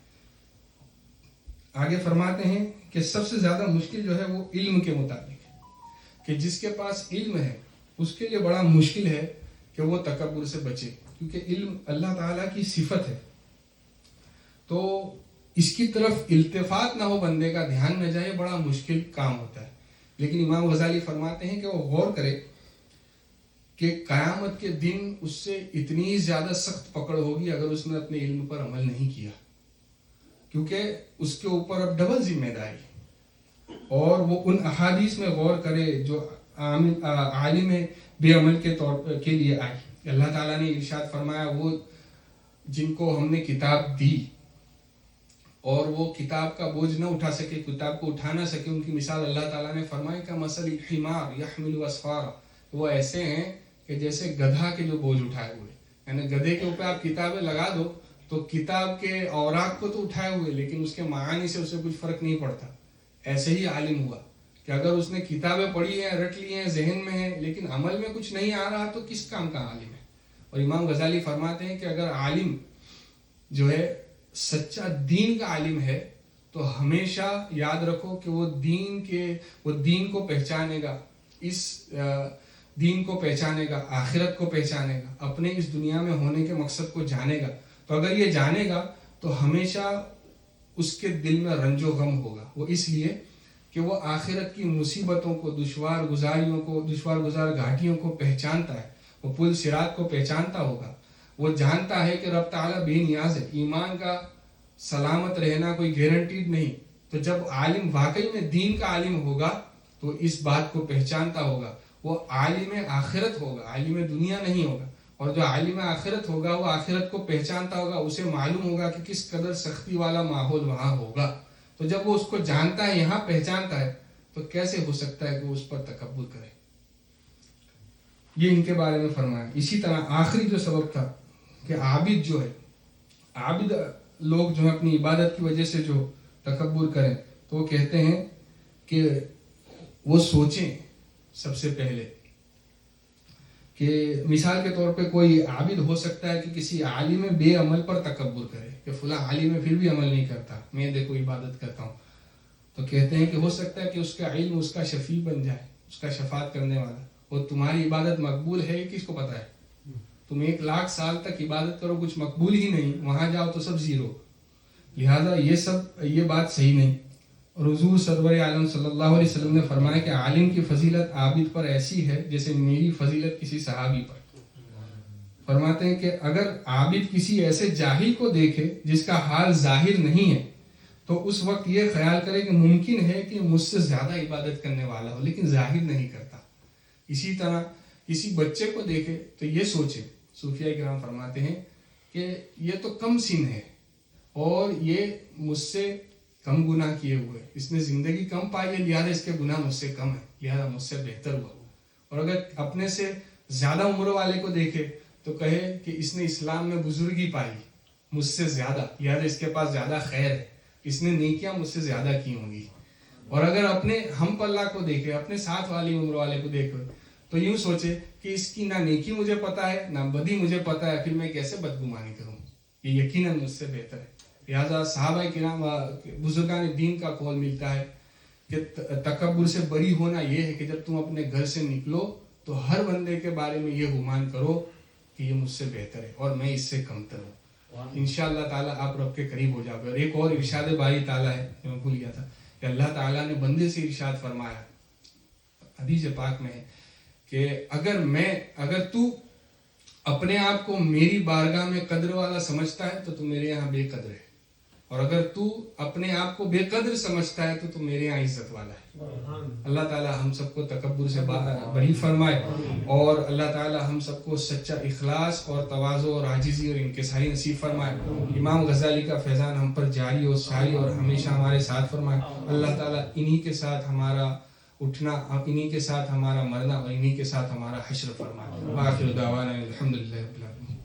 آگے فرماتے ہیں کہ سب سے زیادہ مشکل جو ہے وہ علم کے مطابق ہے، کہ جس کے پاس علم ہے اس کے لیے بڑا مشکل ہے کہ وہ تکبر سے بچے، کیونکہ علم اللہ تعالیٰ کی صفت ہے. تو اس کی طرف التفات نہ ہو، بندے کا دھیان نہ جائے، بڑا مشکل کام ہوتا ہے. لیکن امام غزالی فرماتے ہیں کہ وہ غور کرے کہ قیامت کے دن اس سے اتنی زیادہ سخت پکڑ ہوگی اگر اس نے اپنے علم پر عمل نہیں کیا، کیونکہ اس کے اوپر اب ڈبل ذمہ داری. اور وہ ان احادیث میں غور کرے جو عالم بے عمل کے لیے آئی. اللہ تعالیٰ نے ارشاد فرمایا وہ جن کو ہم نے کتاب دی اور وہ کتاب کا بوجھ نہ اٹھا سکے، کتاب کو اٹھا نہ سکے، ان کی مثال اللہ تعالیٰ نے فرمائی کہ مثل الحمار یحمل اسفارا، وہ ایسے ہیں کہ جیسے گدھا کے جو بوجھ اٹھائے ہوئے. یعنی گدھے کے اوپر آپ کتابیں لگا دو تو کتاب کے اوراق کو تو اٹھائے ہوئے لیکن اس کے معانی سے اسے کچھ فرق نہیں پڑتا. ایسے ہی عالم ہوا کہ اگر اس نے کتابیں پڑھی ہیں، رٹ لی ہیں، ذہن میں ہیں، لیکن عمل میں کچھ نہیں آ رہا تو کس کام کا عالم ہے؟ اور امام غزالی فرماتے ہیں کہ اگر عالم جو ہے سچا دین کا عالم ہے تو ہمیشہ یاد رکھو کہ وہ دین کو پہچانے گا، اس دین کو پہچانے گا، آخرت کو پہچانے گا، اپنے اس دنیا میں ہونے کے مقصد کو جانے گا، تو اگر یہ جانے گا تو ہمیشہ اس کے دل میں رنج و غم ہوگا. وہ اس لیے کہ وہ آخرت کی مصیبتوں کو، دشوار گزاریوں کو، دشوار گزار گھاٹیوں کو پہچانتا ہے. وہ پل صراط کو پہچانتا ہوگا. وہ جانتا ہے کہ رب تعالیٰ بے نیاز ہے. ایمان کا سلامت رہنا کوئی گارنٹیڈ نہیں. تو جب عالم واقعی میں دین کا عالم ہوگا تو اس بات کو پہچانتا ہوگا. وہ عالم آخرت ہوگا، عالم دنیا نہیں ہوگا. اور جو عالم آخرت ہوگا وہ آخرت کو پہچانتا ہوگا. اسے معلوم ہوگا کہ کس قدر سختی والا ماحول وہاں ہوگا. تو جب وہ اس کو جانتا ہے، یہاں پہچانتا ہے، تو کیسے ہو سکتا ہے کہ وہ اس پر تکبر کرے. یہ ان کے بارے میں فرمایا. اسی طرح آخری جو سبب تھا کہ عابد جو ہے، عابد لوگ جو ہیں اپنی عبادت کی وجہ سے جو تکبر کریں، تو وہ کہتے ہیں کہ وہ سوچیں سب سے پہلے کہ مثال کے طور پہ کوئی عابد ہو سکتا ہے کہ کسی عالم بے عمل پر تکبر کرے کہ فلاں عالم پھر بھی عمل نہیں کرتا، میں دیکھو عبادت کرتا ہوں. تو کہتے ہیں کہ ہو سکتا ہے کہ اس کا علم اس کا شفیع بن جائے، اس کا شفاعت کرنے والا. اور تمہاری عبادت مقبول ہے کس کو پتا ہے؟ تم 1,00,000 سال تک عبادت کرو، کچھ مقبول ہی نہیں، وہاں جاؤ تو سب زیرو. لہذا یہ بات صحیح نہیں. اور حضور سرور عالم صلی اللہ علیہ وسلم نے فرمایا کہ عالم کی فضیلت عابد پر ایسی ہے جیسے میری فضیلت کسی صحابی پر. فرماتے ہیں کہ اگر عابد کسی ایسے جاہل کو دیکھے جس کا حال ظاہر نہیں ہے تو اس وقت یہ خیال کرے کہ ممکن ہے کہ مجھ سے زیادہ عبادت کرنے والا ہو لیکن ظاہر نہیں کرتا. اسی طرح کسی بچے کو دیکھے تو یہ سوچے، صوفیہ کرام فرماتے ہیں کہ یہ تو کم سن ہے اور یہ مجھ سے کم گناہ کیے ہوئے، اس نے زندگی کم پائی ہے، لہذا اس کے گناہ مجھ سے کم ہے، لہذا مجھ سے بہتر ہوا. اور اگر اپنے سے زیادہ عمر والے کو دیکھے تو کہے کہ اس نے اسلام میں بزرگی پائی مجھ سے زیادہ، لہذا اس کے پاس زیادہ خیر ہے، اس نے نیکیاں مجھ سے زیادہ کی ہوں گی. اور اگر اپنے ہم پلہ کو دیکھے، اپنے ساتھ والی عمر والے کو دیکھے تو یوں سوچے کہ اس کی نہ نیکی مجھے پتا ہے نہ بدی مجھے پتا ہے، پھر میں کیسے بدگمانی کروں، یہ یقیناً مجھ سے بہتر ہے. لہٰذا صحابہ کرام بزرگان دین کا قول ملتا ہے کہ تکبر سے بری ہونا یہ ہے کہ جب تم اپنے گھر سے نکلو تو ہر بندے کے بارے میں یہ گمان کرو کہ یہ مجھ سے بہتر ہے اور میں اس سے کمتر ہوں. انشاءاللہ تعالیٰ آپ رب کے قریب ہو جاؤ گے. اور ایک اور ارشاد باری تعالیٰ ہے جو میں بھول گیا تھا کہ اللہ تعالیٰ نے بندے سے ارشاد فرمایا، حدیث پاک میں ہے کہ اگر تو اپنے آپ کو میری بارگاہ میں قدر والا سمجھتا ہے تو میرے یہاں بے قدر ہے، اور اگر تو اپنے آپ کو بے قدر سمجھتا ہے تو میرے یہاں عزت والا ہے. اللہ تعالیٰ ہم سب کو تکبر سے بری فرمائے اور اللہ تعالیٰ ہم سب کو سچا اخلاص اور تواضع اور عاجزی اور انکساری نصیب فرمائے. امام غزالی کا فیضان ہم پر جاری اور ساری اور ہمیشہ ہمارے ساتھ فرمائے. اللہ تعالیٰ انہی کے ساتھ ہمارا اٹھنا، انہی کے ساتھ ہمارا مرنا اور انہی کے ساتھ ہمارا حشر فرمائے. وآخر دعوانا الحمدللہ رب العالمین.